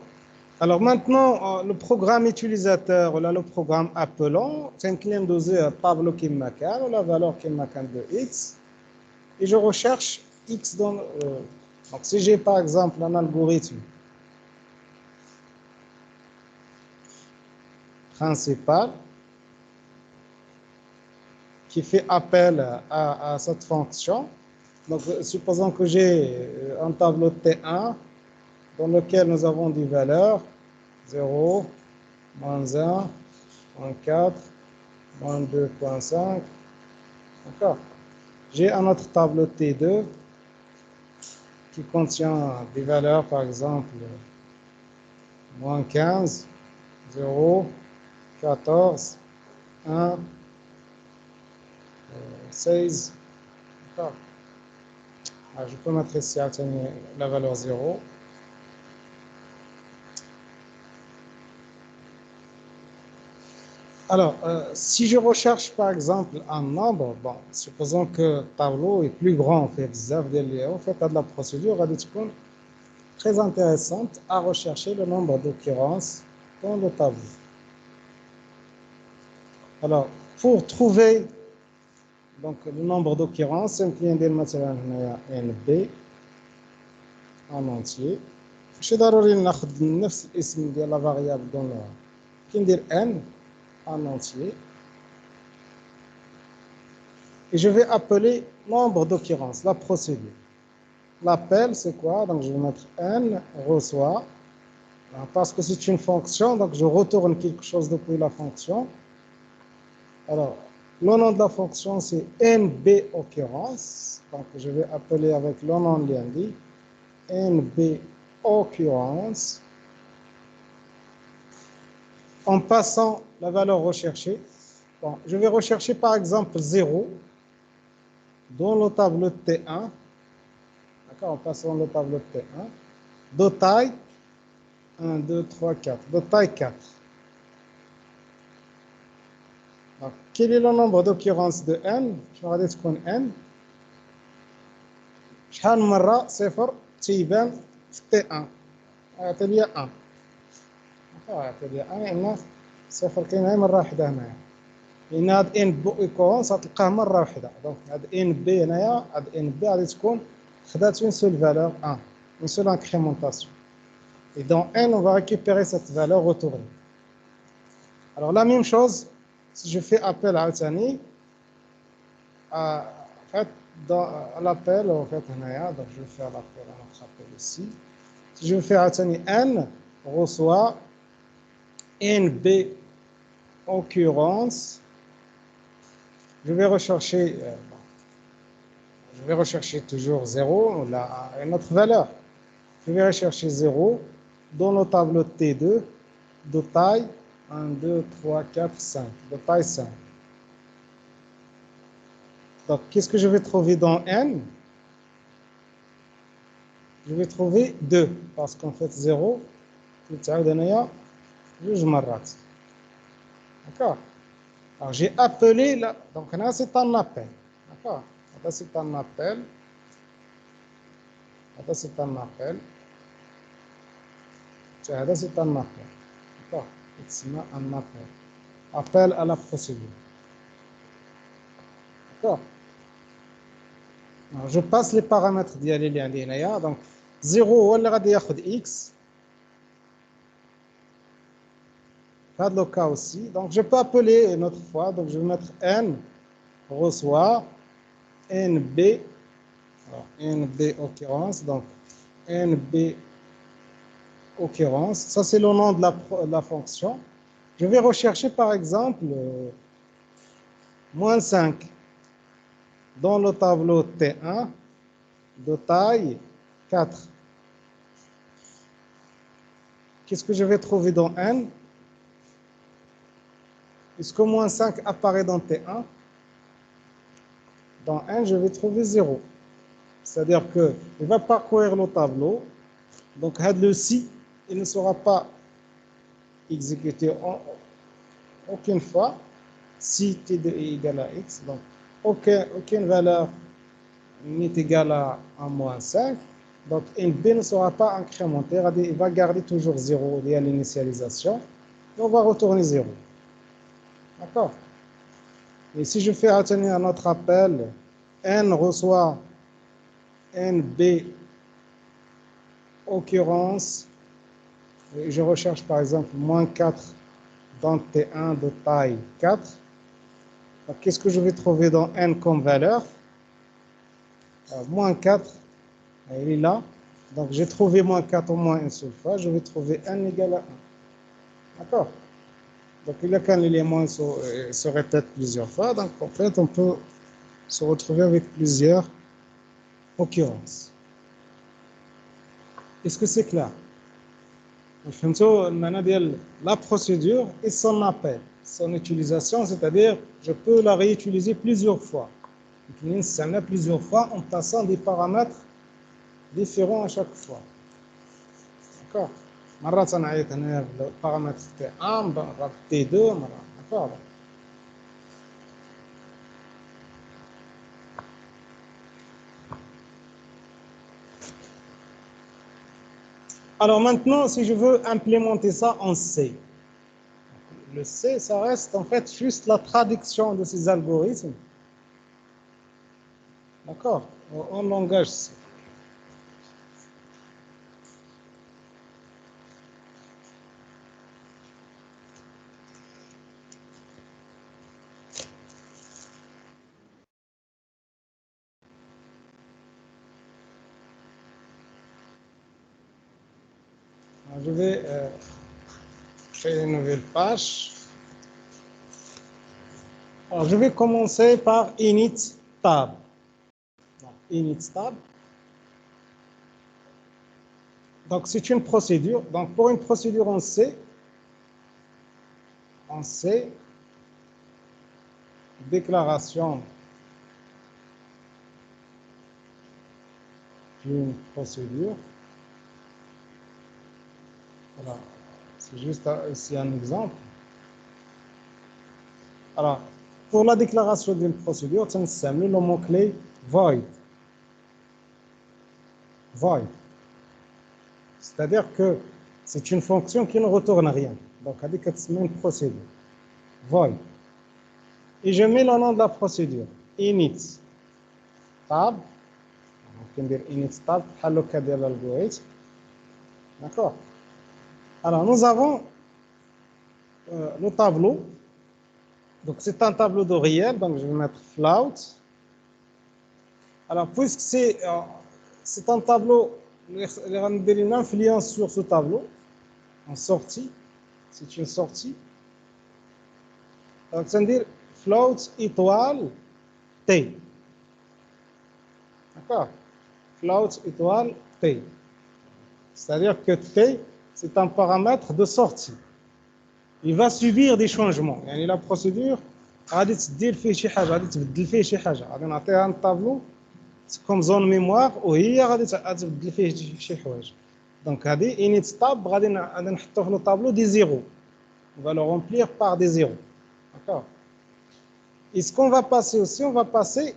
Alors maintenant, le programme utilisateur, là, le programme appelant, c'est un client dosé à tableau qui m'accale, la valeur qui m'accale de x, et je recherche x dans... donc si j'ai par exemple un algorithme principal, qui fait appel à cette fonction. Donc, supposons que j'ai un tableau T1 dans lequel nous avons des valeurs 0, moins 1, moins 4, moins 2,5. D'accord. J'ai un autre tableau T2 qui contient des valeurs, par exemple, moins 15, 0, 14, 1, 16. D'accord. Je peux mettre ici la valeur 0. Alors, si je recherche par exemple un nombre, bon, supposons que le tableau est plus grand, en fait, en fait, de la procédure très intéressante à rechercher le nombre d'occurrences dans le tableau. Alors, pour trouver donc, le nombre d'occurrences, c'est un client de مثلا NB en entier. ماشي ضروري ناخذ نفس الاسم ديال لا فاريابل دون كندير n en entier. Et je vais appeler nombre d'occurrences, la procédure. L'appel, c'est quoi? Donc, je vais mettre n reçoit, parce que c'est une fonction, donc je retourne quelque chose depuis la fonction. Alors, le nom de la fonction, c'est nb occurrence. Donc, je vais appeler avec le nom de l'indice, nb occurrence, en passant la valeur recherchée. Bon, je vais rechercher par exemple 0 dans le tableau T1. D'accord, en passant le tableau T1. De taille 1, 2, 3, 4. De taille 4. Donc, quel est le nombre d'occurrences de n? Je vais dire n. شحال من مرة صفر تيبان في T1. عطي لي 1. عطي لي 1 لأن صفر كاين غير مرة واحدة هنايا. لأن هاد n بوكونس غتلقاه مرة واحدة. دونك هاد n b هنايا هاد n b غادي تكون خدات une seule valeur 1. Une seule incrémentation. Et dans n, on va récupérer cette valeur retournée. Alors la même chose, si je fais appel à Altani, en fait, dans l'appel, en fait, donc je vais faire l'appel à notre appel ici. Si je fais Altani n, reçoit nb occurrence, je vais rechercher toujours 0, là, une autre valeur. Je vais rechercher 0 dans le tableau T2 de taille 1, 2, 3, 4, 5, de taille 5. Donc, qu'est-ce que je vais trouver dans n? Je vais trouver 2, parce qu'en fait 0, je m'arrête. D'accord? Alors, j'ai appelé, là, donc là, c'est un appel. D'accord? Là, c'est un appel. Là, c'est un appel. Là, c'est un appel. D'accord? C'est un appel. Appel à la procédure. D'accord? Alors, je passe les paramètres d'IALI. Donc, 0, on va dire x. Pas de le cas aussi. Donc, je peux appeler une autre fois. Donc, je vais mettre n reçoit nb. Alors, nb occurrence. Donc, nb occurrence. Ça, c'est le nom de la fonction. Je vais rechercher, par exemple, moins 5 dans le tableau T1 de taille 4. Qu'est-ce que je vais trouver dans n? Puisque moins 5 apparaît dans T1, dans n, je vais trouver 0. C'est-à-dire qu'il va parcourir le tableau. Donc, le si, il ne sera pas exécuté aucune fois si t de est égal à x. Donc, aucune valeur n'est égale à moins 5. Donc, nb ne sera pas incrémenté. Il va garder toujours 0 lié à l'initialisation. Et on va retourner 0. D'accord? Et si je fais retenir notre appel, n reçoit nb occurrence, et je recherche par exemple moins 4 dans T1 de taille 4. Qu'est-ce que je vais trouver dans n comme valeur? Moins 4, il est là. Donc j'ai trouvé moins 4 au moins une seule fois. Je vais trouver n égale à 1. D'accord? Donc quand l'élément se répète plusieurs fois, donc en fait on peut se retrouver avec plusieurs occurrences. Est-ce que c'est clair? La procédure et son appel, son utilisation, c'est-à-dire je peux la réutiliser plusieurs fois. Plusieurs fois en passant des paramètres différents à chaque fois. D'accord? مرات نعيط هنا paramètre T1, مرات T2, d'accord? Alors maintenant, si je veux implémenter ça en C, le C, ça reste en fait juste la traduction de ces algorithmes, d'accord, en langage C. Alors, je vais créer une nouvelle page. Alors, je vais commencer par init tab. Donc, init tab. Donc, c'est une procédure. Donc, pour une procédure en C, déclaration d'une procédure. Voilà. C'est juste ici un exemple. Alors, pour la déclaration d'une procédure, c'est le mot-clé void. Void. C'est-à-dire que c'est une fonction qui ne retourne rien. Donc, c'est une procédure. Void. Et je mets le nom de la procédure. Init tab. On peut dire init tab, le cas de l'algorithme. D'accord? Alors, nous avons le tableau. Donc, c'est un tableau de réel. Donc, je vais mettre float. Alors, puisque c'est un tableau, il y a une influence sur ce tableau, en sortie, c'est une sortie. Donc, c'est-à-dire float étoile T. D'accord? Float étoile T. C'est-à-dire que T, c'est un paramètre de sortie. il va subir des changements. يعني la procédure غادي تدير فيه شي حاجه، غادي تبدل فيه شي حاجه، غادي نعطيها الطابلو كوم زون ميموار وهي غادي تبدل فيه شي حوايج. دونك هذه init tab غادي نحطو في لو طابلو دي زيرو. On va le remplir par des zéros. D'accord. Et ce qu'on va passer aussi, on va passer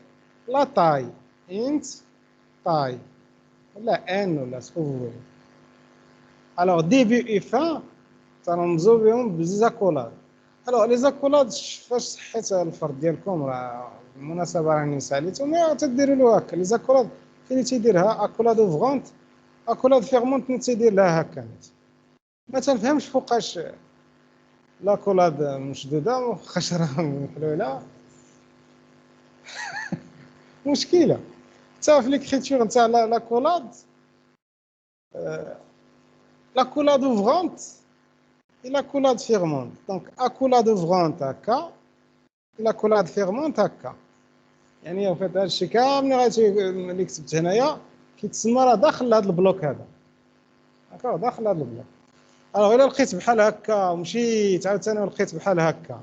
la taille. Int taille. La n ou là, ce que vous voulez. Alors, début et fin, nous avons des accolades. Alors, les accolades, فاش صحيت الفرد ديالكم راه بالمناسبه راني ساليتو مي تديروا له هكا. لي زاكولاد كاين اللي تيديرها اكولاد اوفغونت، اكولاد فيغمونت تيدير لها هكا. ما تنفهمش فوقاش لاكولاد مشدوده خشره محلوله مشكله. حتى في ليكريتور نتاع لاكولاد، لاكولاد اوفغونت et l'accolade fermante. Donc, accolade ouvrante à K, l'accolade fermante à K. يعني en fait هادشي كامل اللي كتبت هنايا كيتسمى راه داخل هذا البلوك هذا. داكور، داخل هذا البلوك. الوغ الا لقيت بحال هكا ومشيت عاوتاني ولقيت بحال هكا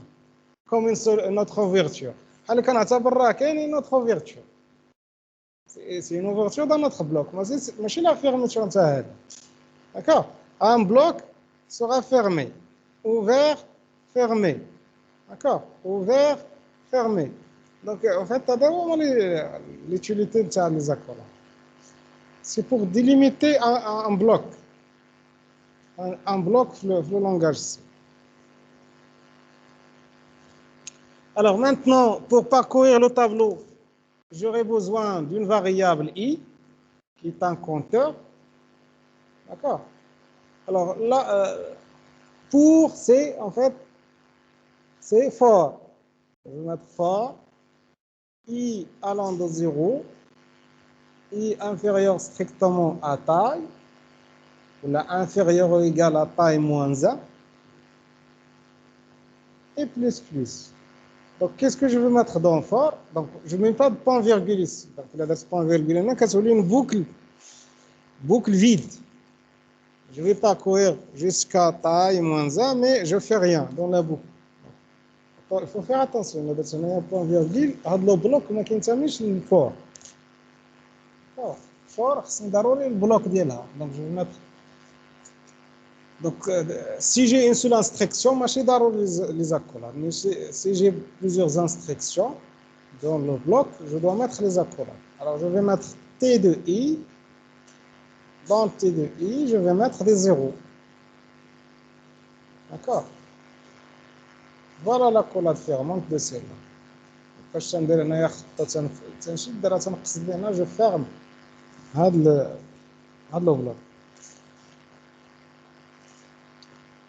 كوم نوتر اوفرتور، بحال كنعتبر راه كاين نوتر اوفرتور. سي اون اوفرتور dans notre bloc. ماشي لا فيرميتور نتاع هذا. داكور. ان بلوك sera fermé, ouvert, fermé. D'accord. Ouvert, fermé. Donc, en fait, l'utilité de ces accords. C'est pour délimiter un bloc. Un bloc le langage C. Alors maintenant, pour parcourir le tableau, j'aurai besoin d'une variable i, qui est un compteur. D'accord. Alors là, pour, c'est en fait, c'est for. Je vais mettre for, i allant de 0, i inférieur strictement à taille, ou là inférieur ou égal à taille moins 1, et plus. Donc, qu'est-ce que je veux mettre dans for? Donc, je ne mets pas de point virgule ici. Donc, là, ce point virgule, là, c'est une boucle vide. Je vais parcourir jusqu'à taille moins 1, mais je ne fais rien dans la boucle. Il faut faire attention. Là, il y a un point virgule, le bloc, on a qu'une tamiche, le for. For, c'est le bloc d'elle. Donc, je vais mettre. Donc, si j'ai une seule instruction, je vais les accolades. Mais si j'ai plusieurs instructions dans le bloc, je dois mettre les accolades. Alors, je vais mettre T de I. Dans T de I, je vais mettre des zéros. D'accord. Voilà l'accolade fermante de celle-là. Je ferme le bloc.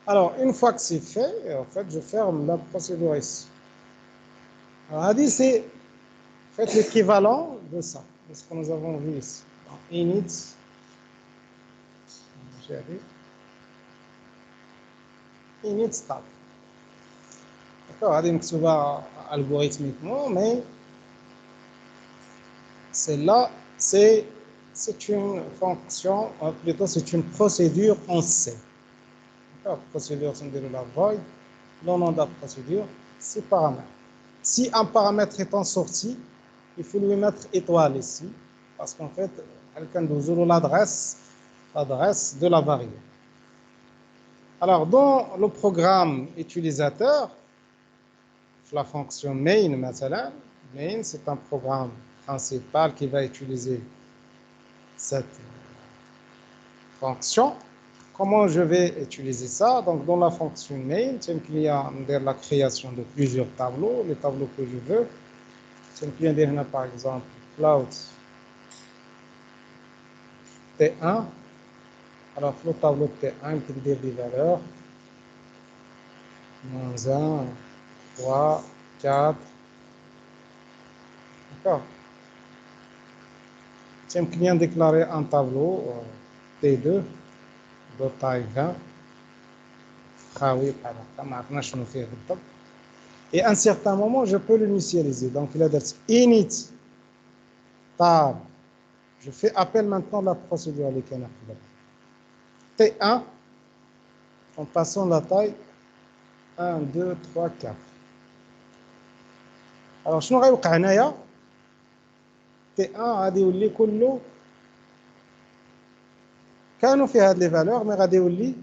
Alors, une fois que c'est fait, en fait, je ferme la procédure ici. Alors, c'est en fait l'équivalent de ça, de ce que nous avons vu ici. Init, init start. D'accord, c'est algorithmiquement, mais celle-là, c'est une fonction, plutôt c'est une procédure en C. La procédure, c'est de la void. Le nom de la procédure, c'est paramètre. Si un paramètre est en sortie, il faut lui mettre étoile ici, parce qu'en fait, quelqu'un nous ouvre l'adresse de la variable. Alors, dans le programme utilisateur, la fonction main, main, c'est un programme principal qui va utiliser cette fonction. Comment je vais utiliser ça? Donc, dans la fonction main, c'est qu'il y a la création de plusieurs tableaux, les tableaux que je veux. C'est qu'il y a par exemple cloud T1. Alors, le tableau T1, il peut dire des valeurs. -1, 3, 4. D'accord. C'est qu'il y a déclaré un tableau T2 de taille 20. Et à un certain moment, je peux l'initialiser. Donc, il a dit init tab. Je fais appel maintenant à la procédure à T1 en passant la taille 1, 2, 3, 4. Alors, شنو غيوقع هنايا؟ T1 غادي يولي كله كانوا في هاد لي فالور مي غادي يولي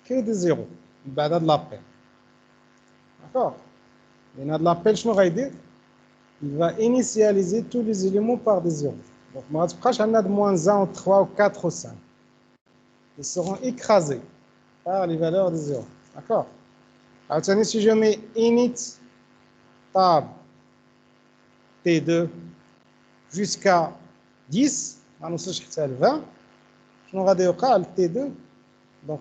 كي دي زيرو من بعد هاد لابيل. داكور؟ لأن هاد لابيل شنو غيدير؟ Il va initialiser tous les éléments par des zéros. Donc, ما غتبقاش عندنا de moins 1 ou 3 ou 4 ou 5. Ils seront écrasés par les valeurs de 0. D'accord? Alors, tenez, si je mets init tab T2 jusqu'à 10, ما نوصلش حتى ل 20, شنو غادي يوقع ل T2 donc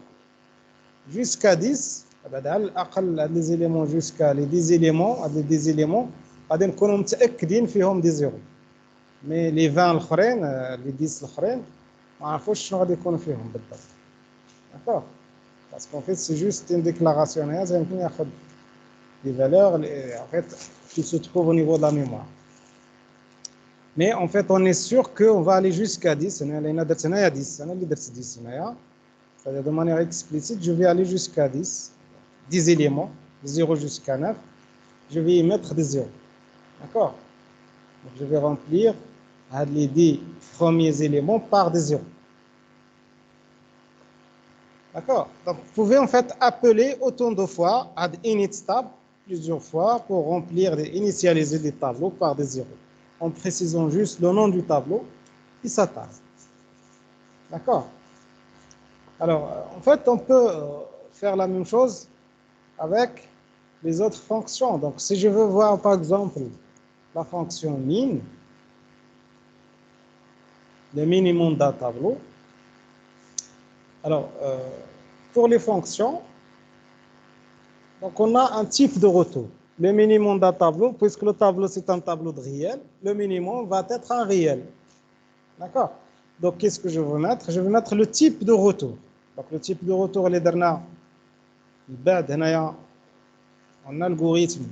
jusqu'à 10 بعد على الاقل هاد لي زيليمون jusqu'à les 10 éléments هاد لي 10 éléments غادي نكونوا متاكدين فيهم دي زيرو مي لي 20 الاخرين لي 10 الاخرين ما عرفوش شنو غادي يكونوا فيهم بالضبط. داكور parce qu'en fait c'est juste une déclaration هي غادي ياخذ des valeurs en fait qui se trouvent au niveau de la mémoire. Mais en fait, on est sûr qu'on va aller jusqu'à 10. C'est-à-dire de manière explicite, je vais aller jusqu'à 10. 10 éléments, de 0 jusqu'à 9. Je vais y mettre des 0. D'accord? Donc, je vais remplir les 10 premiers éléments par des 0. D'accord? Donc, vous pouvez en fait appeler autant de fois add init tab plusieurs fois pour remplir et initialiser des tableaux par des 0. En précisant juste le nom du tableau et sa taille. D'accord? Alors, en fait, on peut faire la même chose avec les autres fonctions. Donc, si je veux voir, par exemple, la fonction min, le minimum d'un tableau. Alors, pour les fonctions, donc on a un type de retour. Le minimum d'un tableau, puisque le tableau c'est un tableau de réel, le minimum va être un réel. D'accord? Donc, qu'est-ce que je veux mettre? Je vais mettre le type de retour. Donc, le type de retour, les derniers, en algorithme,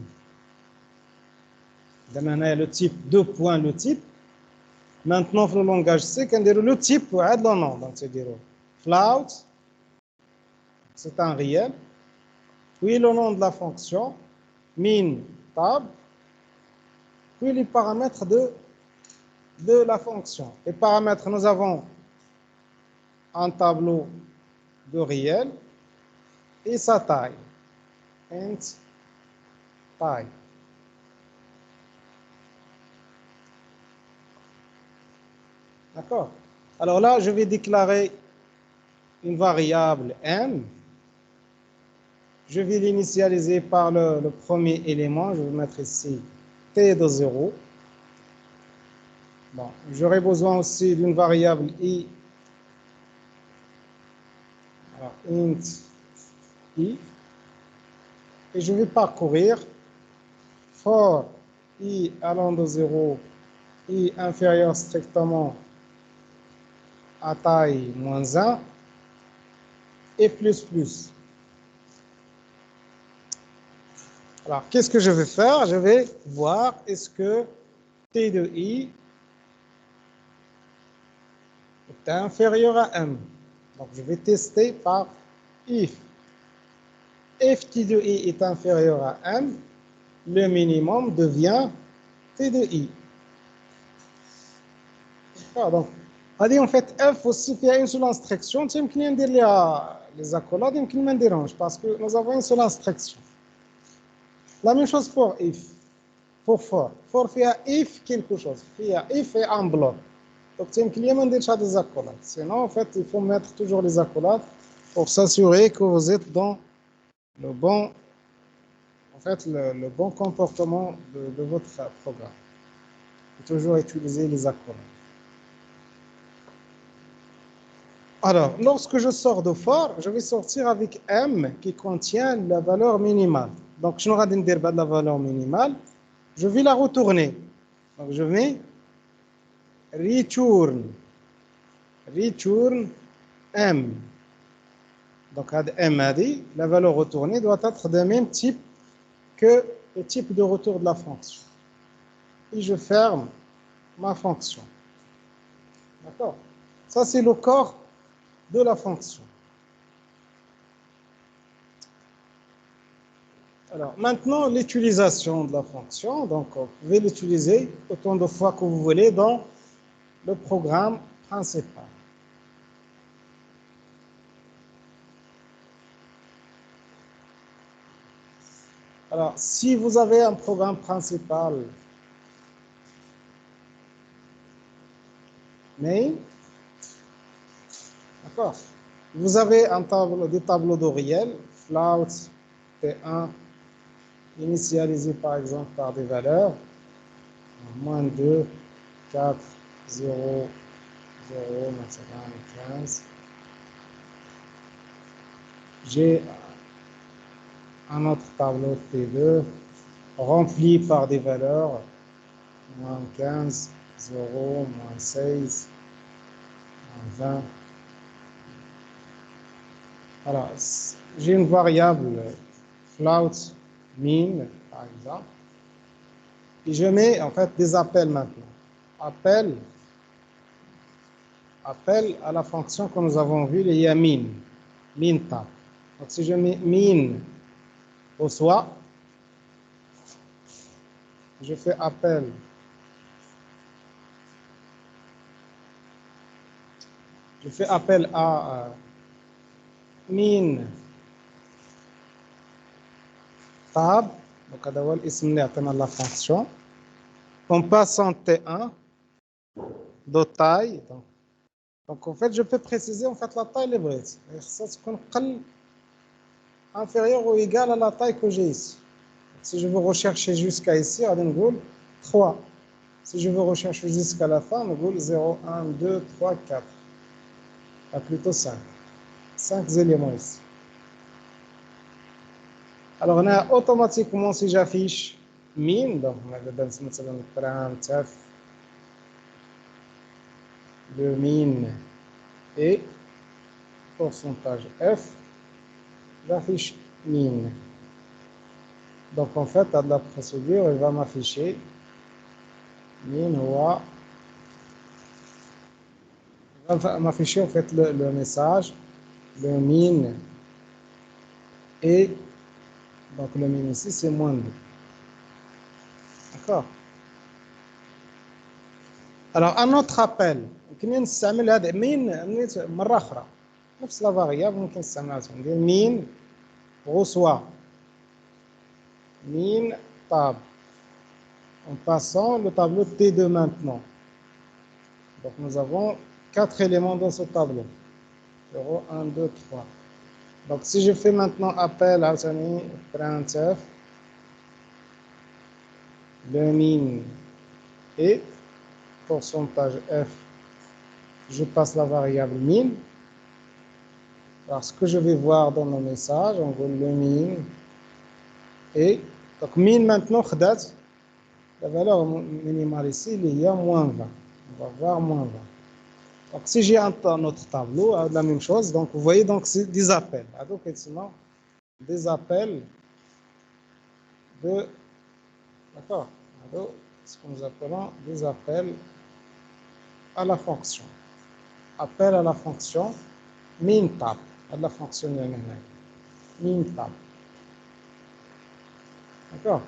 le type, deux points, le type. Maintenant, dans le langage C, on dit le type pour le nom. Donc, c'est dire float, c'est un réel. Puis le nom de la fonction, min, tab. Puis les paramètres de la fonction. Les paramètres, nous avons un tableau de réel et sa taille. Int taille. D'accord? Alors là, je vais déclarer une variable m. Je vais l'initialiser par le premier élément. Je vais mettre ici t de 0. Bon, j'aurai besoin aussi d'une variable i. Alors, int i. Et je vais parcourir for i allant de 0, i inférieur strictement à taille moins 1 et plus plus. Alors, qu'est-ce que je vais faire? Je vais voir est-ce que t de i est inférieur à m. Donc, je vais tester par if. If t de i est inférieur à m, le minimum devient t de i. Donc, en fait, f aussi, il y a une seule instruction. Tu peux dire les accolades, il me dérange parce que nous avons une seule instruction. La même chose pour if. Pour for. For, il y a if quelque chose. Il y a if et un bloc. Donc, tu peux dire des accolades. Sinon, en fait, il faut mettre toujours les accolades pour s'assurer que vous êtes dans le bon, en fait, le bon comportement de votre programme. Il faut toujours utiliser les accolades. Alors, lorsque je sors de for, je vais sortir avec m qui contient la valeur minimale. Donc, je n'aurai dire la valeur minimale. Je vais la retourner. Donc, je vais return m. Donc, m a dit, la valeur retournée doit être de même type que le type de retour de la fonction. Et je ferme ma fonction. D'accord? Ça, c'est le corps de la fonction. Alors, maintenant, l'utilisation de la fonction. Donc, vous pouvez l'utiliser autant de fois que vous voulez dans le programme principal. Alors, si vous avez un programme principal, main, d'accord, vous avez des tableaux de réel, float, T1, initialisé par exemple par des valeurs, moins 2, 4, 0, 0, maintenant 15. J'ai un autre tableau T2 rempli par des valeurs, moins 15, 0, moins 16, moins 20. Alors, j'ai une variable float min, par exemple, et je mets en fait des appels maintenant. Appel à la fonction que nous avons vue, il y a min tab. Donc si je mets min reçoit, je fais appel à min tab, donc هذا هو الاسم اللي عطينا la fonction, en passant T1 de taille. Donc en fait je peux préciser en fait la taille اللي بغيت، خصها تكون قل inférieure ou égale à la taille que j'ai ici. Si je veux rechercher jusqu'à ici, on va 3. Si je veux rechercher jusqu'à la fin, on va 0, 1, 2, 3, 4. Pas plutôt 5. 5 éléments ici. Alors, on a automatiquement, si j'affiche min, donc on a le printf, le min et pourcentage f, j'affiche min. Donc, en fait, à la procédure, il va m'afficher min ou va m'afficher en fait le message, le min et donc le min ici c'est moins 2. D'accord. Alors un autre appel يمكن نستعمل هذا min مرة أخرى نفس لا فاريابل ممكن نستعملها ندير min reçoit min tab en passant le tableau T2 maintenant. Donc nous avons 4 éléments dans ce tableau. 0, 1, 2, 3. Donc si je fais maintenant appel à printf, le min et pourcentage f, je passe la variable min. Alors ce que je vais voir dans le message, on voit le min et donc min maintenant la valeur minimale ici il y a moins 20. On va voir moins 20. Donc si j'ai un autre tableau, la même chose, donc vous voyez donc c'est des appels. Donc des appels de, d'accord, ce que nous appelons des appels à la fonction. Appel à la fonction min tab, à la fonction min tab. D'accord.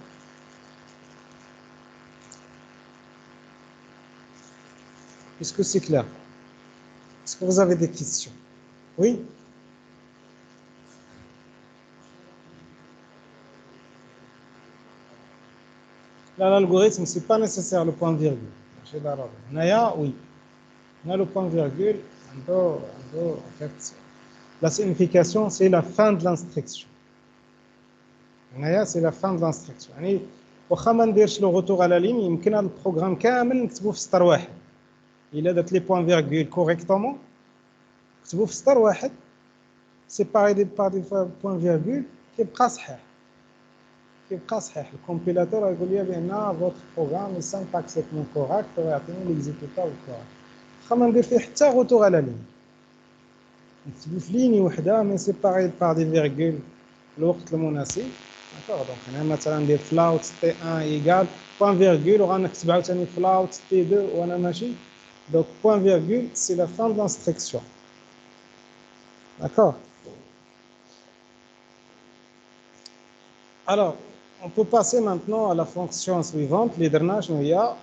Est-ce que c'est clair? Est-ce que vous avez des questions? Oui? Là, l'algorithme, ce n'est pas nécessaire le point virgule. Oui. On a le point virgule. En fait, la signification, c'est la fin de l'instruction. C'est la fin de l'instruction. واخا ما نديرش لو retour à la ligne يمكن هذا البروغرام كامل نكتبوه في سطر واحد. إلا درت لي بوان فيرغول كوريكتومون نكتبوه في سطر واحد سيباري بار دي بوان فيرغول كيبقى صحيح. الكومبيلاتور يقول لي بان فوتر بروغرام سانتاكسيكمون كوريكت ويعطيني ليكزيكوتابل كوريكت. واخا ما ندير فيه حتى retour à la ligne. نكتبو في ليني وحده مي سيباري بار دي فيرغول الوقت المناسب. D'accord, donc on a مثلا ندير flout t1 égale point virgule وغنكتب عاوتاني flout t2 وانا ماشي. Donc point virgule c'est la fin de l'instruction. D'accord. Alors, on peut passer maintenant à la fonction suivante, les drainages. Alors,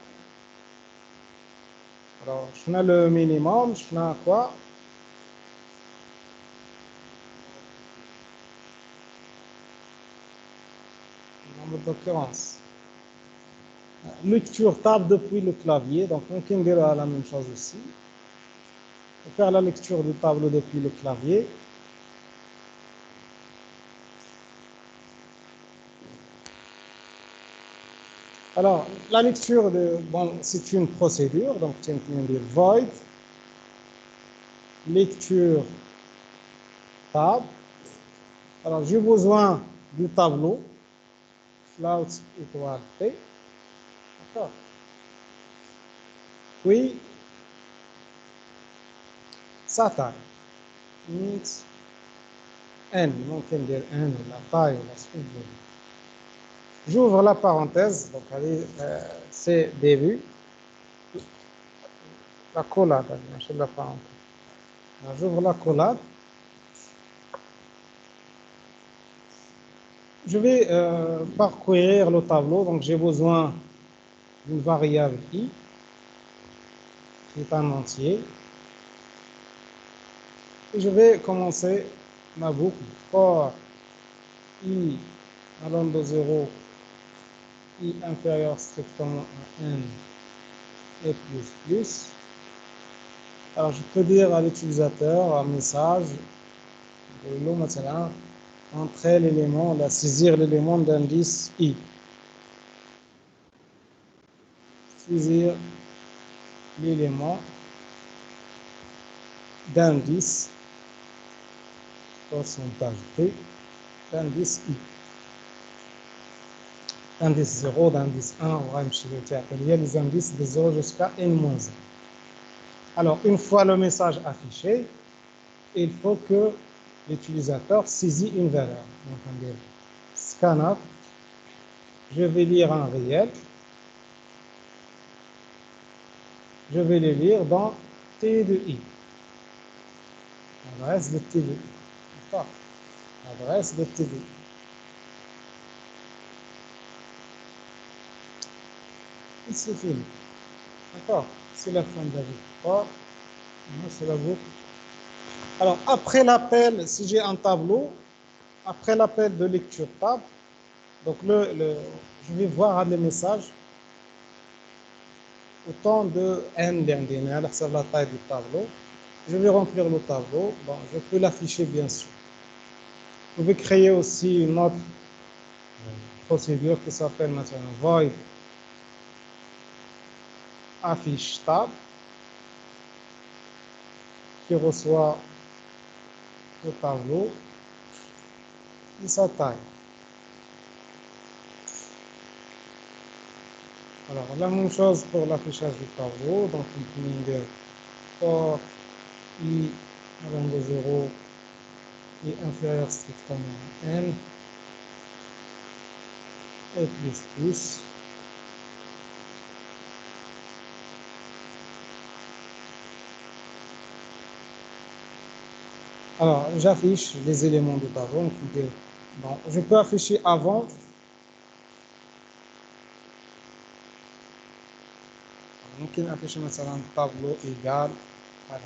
je mets le minimum, je mets quoi? Nombre d'occurrences. Lecture table depuis le clavier, donc on peut dire la même chose aussi. On peut faire la lecture du tableau depuis le clavier. Alors, la lecture, bon, c'est une procédure, donc on peut dire void, lecture table. Alors, j'ai besoin du tableau, float étoile T. D'accord. Puis, sa taille. Mix n, ممكن ندير n la taille la suite. J'ouvre la parenthèse, donc c'est début. La collade, je la parenthèse. J'ouvre la collade. Je vais parcourir le tableau, donc j'ai besoin d'une variable i, qui est un entier. Et je vais commencer ma boucle for i allant de 0, i inférieur strictement à n et plus. Alors je peux dire à l'utilisateur un message de l'eau maintenant, entrer l'élément, saisir l'élément d'indice i. Saisir l'élément d'indice pourcentage P d'indice i. D'indice 0, d'indice 1, on va il y a les indices de 0 jusqu'à n-1. Alors, une fois le message affiché, il faut que l'utilisateur saisit une valeur. Donc, on dit scanf, je vais lire un réel, je vais le lire dans T de I. Adresse de T de I. D'accord. Adresse de T de I. Et c'est fini. D'accord. C'est la fin de la boucle. C'est la boucle. Alors, après l'appel, si j'ai un tableau, après l'appel de lecture table, donc je vais voir les messages autant de n dernier, à la taille du tableau. Je vais remplir le tableau. Bon, je peux l'afficher bien sûr. Vous pouvez créer aussi une autre procédure qui s'appelle maintenant void affiche table qui reçoit le tableau et sa taille. Alors, la même chose pour l'affichage du tableau. Donc, on peut dire for i allant de 0 et inférieur strictement à n et plus. Alors, j'affiche les éléments du tableau. Bon, je peux afficher avant. ممكن afficher مثلا tableau égal à la.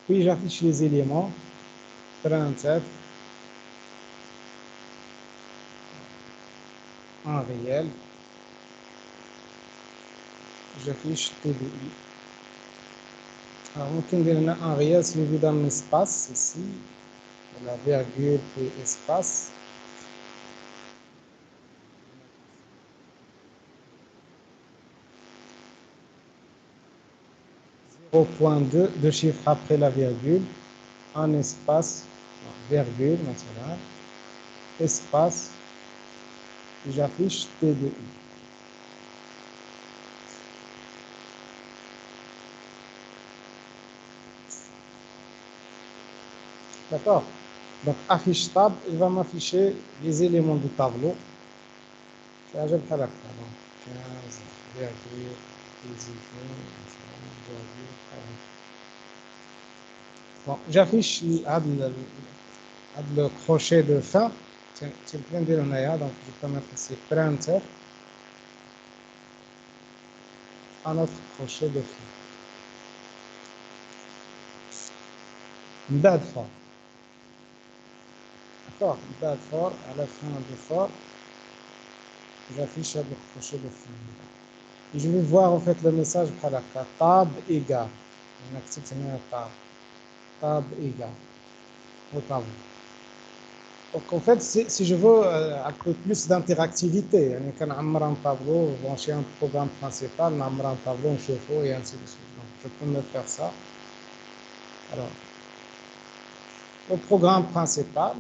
Puis j'affiche les éléments 37 en réel. J'affiche TDI. Alors, ممكن ندير هنا en réel suivi d'un espace ici, la virgule puis espace. Au point 2, deux chiffres après la virgule, un espace, virgule maintenant, espace, et j'affiche TDI. D'accord. Donc, affiche table, il va m'afficher les éléments du tableau. Là, je le caractère. Donc, 15, virgule, 18, virgule, 40. Bon, j'affiche le crochet de fin. Tu peux le dire, donc je peux mettre ici printer, un autre crochet de fin. Bad for. D'accord, bad for, à la fin de for, j'affiche le crochet de fin. Et je vais voir en fait le message par la tab égal. On accepte tab égal au tableau. Donc en fait, si je veux un peu plus d'interactivité, on a un tableau, brancher un programme principal, on a un tableau, un chevaux et ainsi de suite. Donc je peux me faire ça. Alors, le programme principal,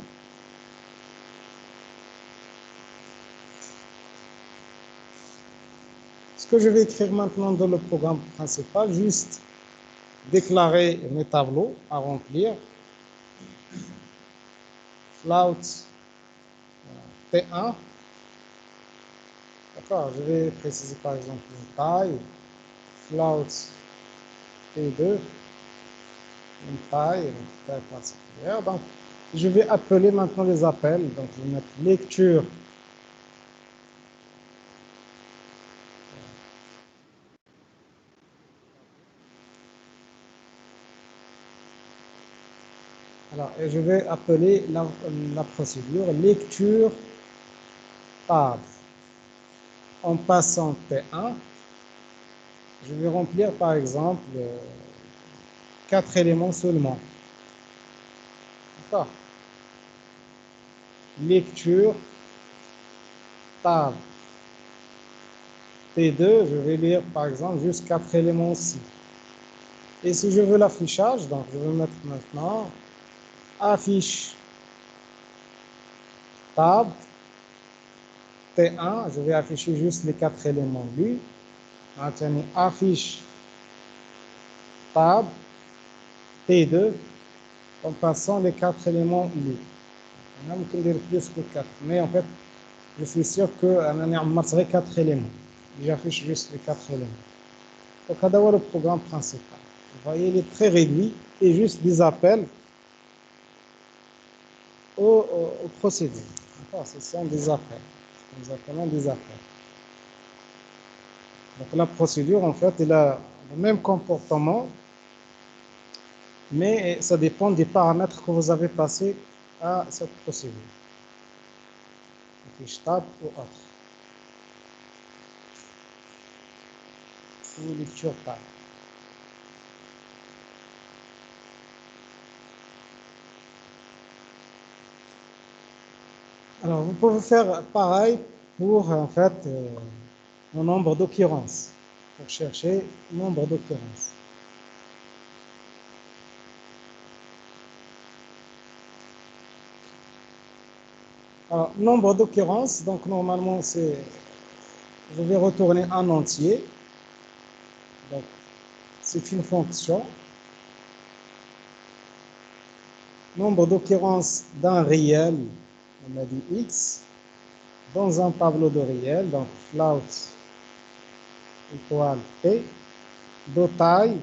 ce que je vais écrire maintenant dans le programme principal, juste déclarer mes tableaux à remplir. Float T1. D'accord, je vais préciser par exemple une taille. Float T2. Une taille particulière. Donc, je vais appeler maintenant les appels. Donc, je vais mettre lecture. Alors, et je vais appeler la procédure lecture tab. En passant T1, je vais remplir par exemple 4 éléments seulement. D'accord. Lecture tab. T2, je vais lire par exemple juste 4 éléments aussi. Et si je veux l'affichage, donc je vais mettre maintenant affiche tab T1, je vais afficher juste les 4 éléments lus. Maintenant, affiche tab T2 en passant les 4 éléments lus. On peut dire plus que 4, mais en fait, je suis sûr que on a 4 éléments. J'affiche juste les 4 éléments. Donc, c'est le programme principal. Vous voyez, il est très réduit et juste des appels aux procédures. Ce sont des appels. Nous appelons des appels. Donc la procédure, en fait, elle a le même comportement, mais ça dépend des paramètres que vous avez passés à cette procédure. Affiche tab ou autre. Ou lecture tab. Alors, vous pouvez faire pareil pour, en fait, le nombre d'occurrences. Pour chercher le nombre d'occurrences. Alors, nombre d'occurrences, donc normalement, c'est, je vais retourner en entier. Donc, c'est une fonction. Nombre d'occurrences d'un réel, on a dit x, dans un tableau de réel, donc float égale p, de taille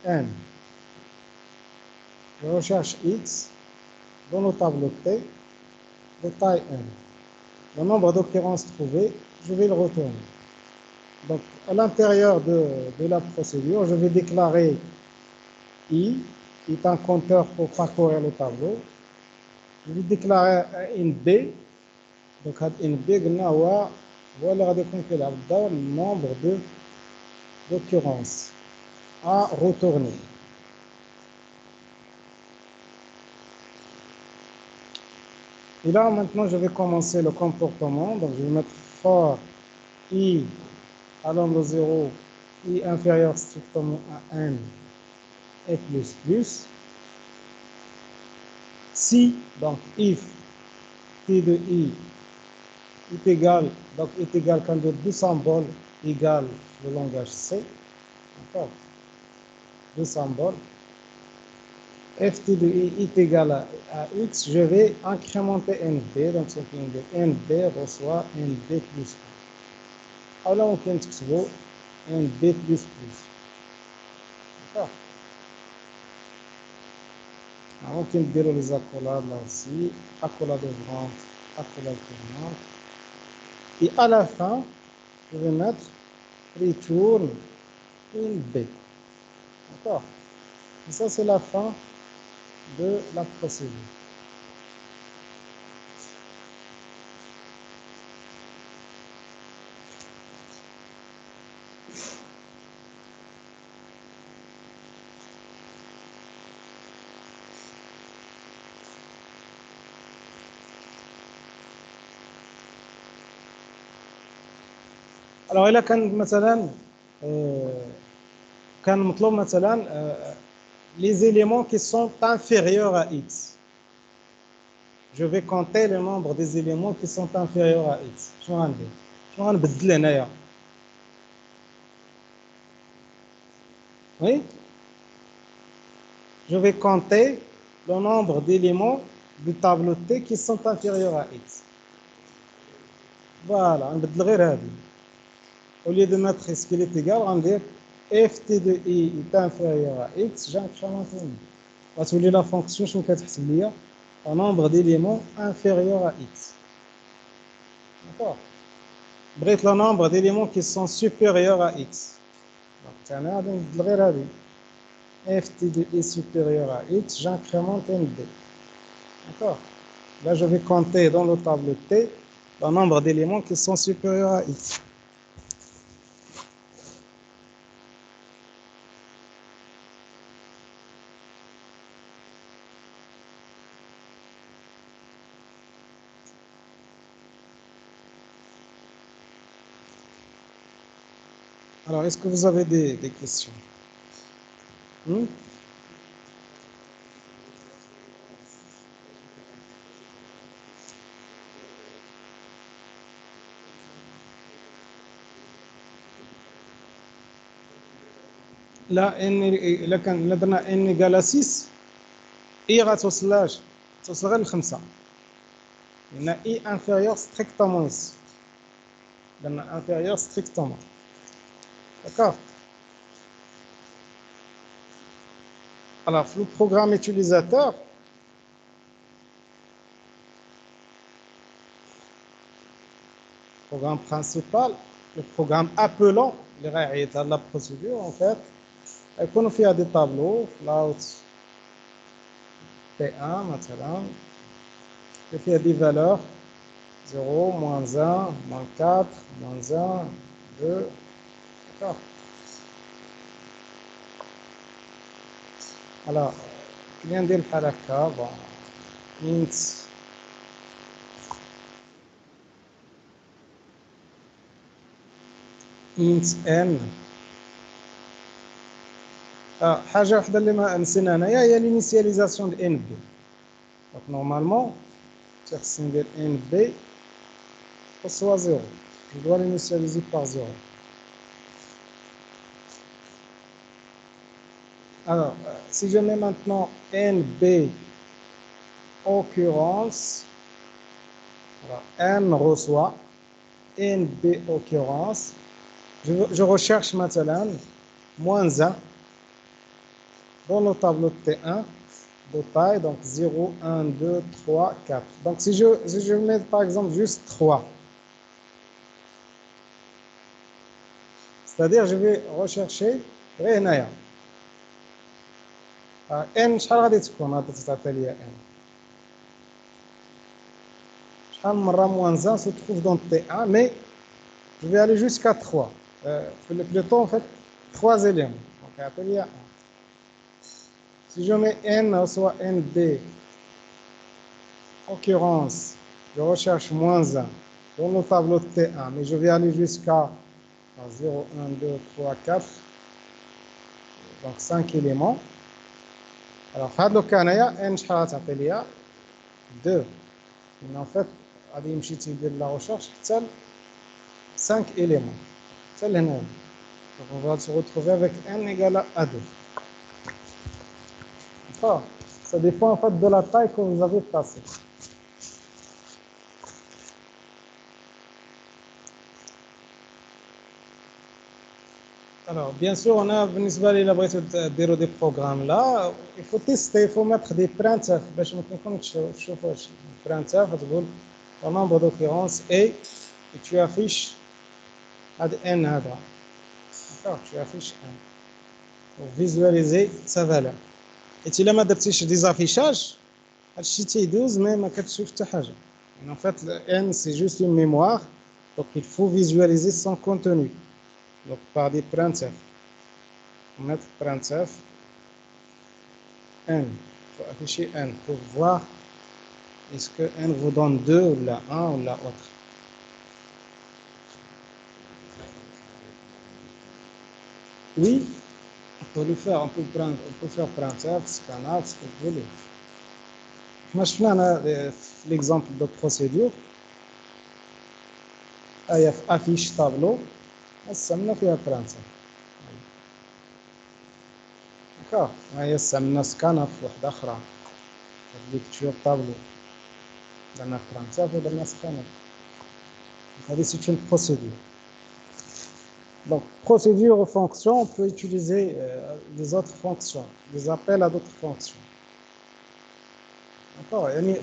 n. Je recherche x dans le tableau p, de taille n. Le nombre d'occurrences trouvées, je vais le retourner. Donc, à l'intérieur de la procédure, je vais déclarer i est un compteur pour parcourir le tableau. Je vais déclarer un b. Donc, un b, voilà le nombre d'occurrences à retourner. Et là, maintenant, je vais commencer le comportement. Donc, je vais mettre for i allant de 0, i inférieur strictement à n et plus. Si, donc, if t de i est égal, donc est égal quand deux symboles égale le langage C, d'accord, deux symboles, ft de i est égal à x, je vais incrémenter nb, donc c'est nb reçoit nb plus 1. Alors on peut écrire nb plus. D'accord. ممكن نديرو لي زاكولاد là aussi, accolade au ventre, accolade au ventre. Et à la fin, je vais mettre return in B. D'accord? Et ça, c'est la fin de la procédure. Alors, il a كان مطلوب مثلا les éléments qui sont inférieurs à x. Je vais compter le nombre des éléments qui sont inférieurs à x. شنو غندير؟ شنو غنبدل هنايا؟ Oui? Je vais compter le nombre d'éléments du tableau T qui sont inférieurs à x. Voilà, غنبدل غير هذه. Au lieu de mettre ce qu'il est égal, on va dire ft de i est inférieur à x, j'enclenche l'infini. Parce que la fonction, je vais un nombre d'éléments inférieur à x. D'accord? Bref, le nombre d'éléments qui sont supérieurs à x. Donc, ft de i supérieur à x, j'incrémente nd. D'accord? Là, je vais compter dans le tableau T le nombre d'éléments qui sont supérieurs à x. Alors, est-ce que vous avez des questions? Là, là درنا n égale à 6 i غتوصل توصل غير ل5 لأن i inférieur strictement ici درنا inférieur strictement. D'accord? Alors, le programme utilisateur, programme principal, le programme appelant la procédure, en fait, يكون فيها des tableaux, float P1 مثلا, et فيها des valeurs 0, moins 1, moins 4, moins 1, 2, d'accord? Alors, كي ندير بحال هكا, bon, int n حاجه وحده اللي ما نسينا هنايا هي l'initialisation de nb. Donc normalement خصني ندير nb soit 0. Je dois l'initialiser par 0. Alors, si je mets maintenant nb occurrence, alors, n reçoit nb occurrence, je recherche maintenant moins 1 dans le tableau de T1 de taille, donc 0, 1, 2, 3, 4. Donc si je mets par exemple juste 3, c'est-à-dire je vais rechercher هنايا n شحال غادي تكون غادي تعطي لي n شحال من مرة moins 1 se trouve dans T1 mais je vais aller jusqu'à 3 le temps en fait 3 éléments donc يعطي لي 1. Si je mets n soit nb occurrence, je recherche moins 1 dans le tableau de T1 mais je vais aller jusqu'à 0, 1, 2, 3, 4, donc 5 éléments. Alors, في هذا الكان هي n شحال غتعطي ليا 2. Mais en fait, غادي يمشي تيدير لا recherche حتى 5 éléments. حتى لهنا. Donc on va se retrouver avec n égale à 2. D'accord? Ça dépend en fait de la taille que vous avez placée. Alors, bien sûr, on a بالنسبة لي إلا بغيتو ديروا دي بروغرام لا il faut tester, il faut mettre des printf باش ما تكونش تشوفوا printf تقول le nombre d'occurrences et tu affiches هاد n هذا d'accord tu affiches n pour visualiser sa valeur et إلا ما درتيش ديزافيشاج هادشي تيدوز ما كتشوف حتى حاجة. En fait, le n c'est juste une mémoire donc il faut visualiser son contenu donc par des printf. Mettre printf n, il faut afficher n pour voir est-ce que n vous donne 2 ou la 1 ou la autre. Oui, on peut le faire, on peut faire printf, scanf, ce que vous voulez. Moi, je fais l'exemple de procédure. Affiche tableau, ça me fait printf. D'accord. Ça me scanf واحدة أخرى. Lecture tableau. Dans la printf ou dans la scanf. C'est une procédure. Donc, procédure ou fonction, on peut utiliser des autres fonctions, des appels à d'autres fonctions. D'accord. يعني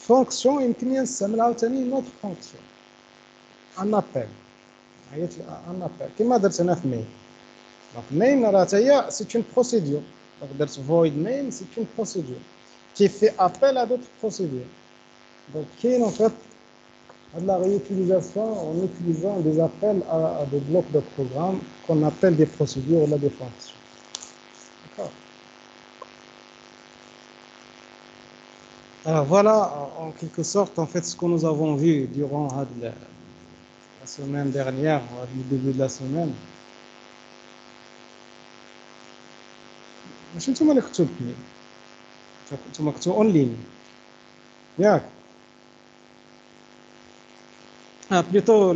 fonction يمكن نستعملها عاوتاني une autre fonction. Un appel. Un appel. كما درت أنا في main. Donc main راه هي c'est une procédure. Donc درت void main c'est une procédure qui fait appel à d'autres procédures. Donc كاين en fait la réutilisation en utilisant des appels à des blocs de programme qu'on appelle des procédures ou des fonctions. D'accord. Alors voilà en quelque sorte en fait ce que nous avons vu durant la semaine dernière, le début de la semaine. ماشي نتوما اللي كتبتوا لي نتوما كتبتوا اون لين ياك بليتو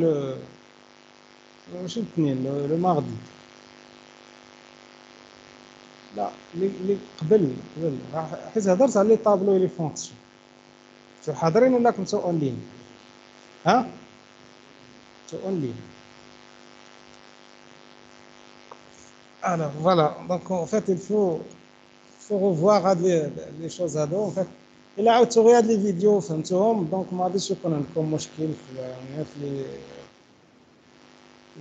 ماشي الاثنين لو ماردي لا اللي قبل حيت هضرت على لي طابلو لي فونكسيون كنتو حاضرين ولا كنتو اون لين ها كنتو اون لين alors voilà donc en fait il faut revoir هاد les choses هادو en fait إلا عاودتو غير هاد لي فيديو فهمتوهم دونك ما غاديش يكون عندكم مشكل في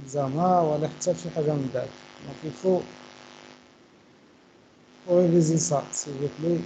الزعما ولا حتى في شي حاجه من داك دونك il faut réviser ça s'il vous plaît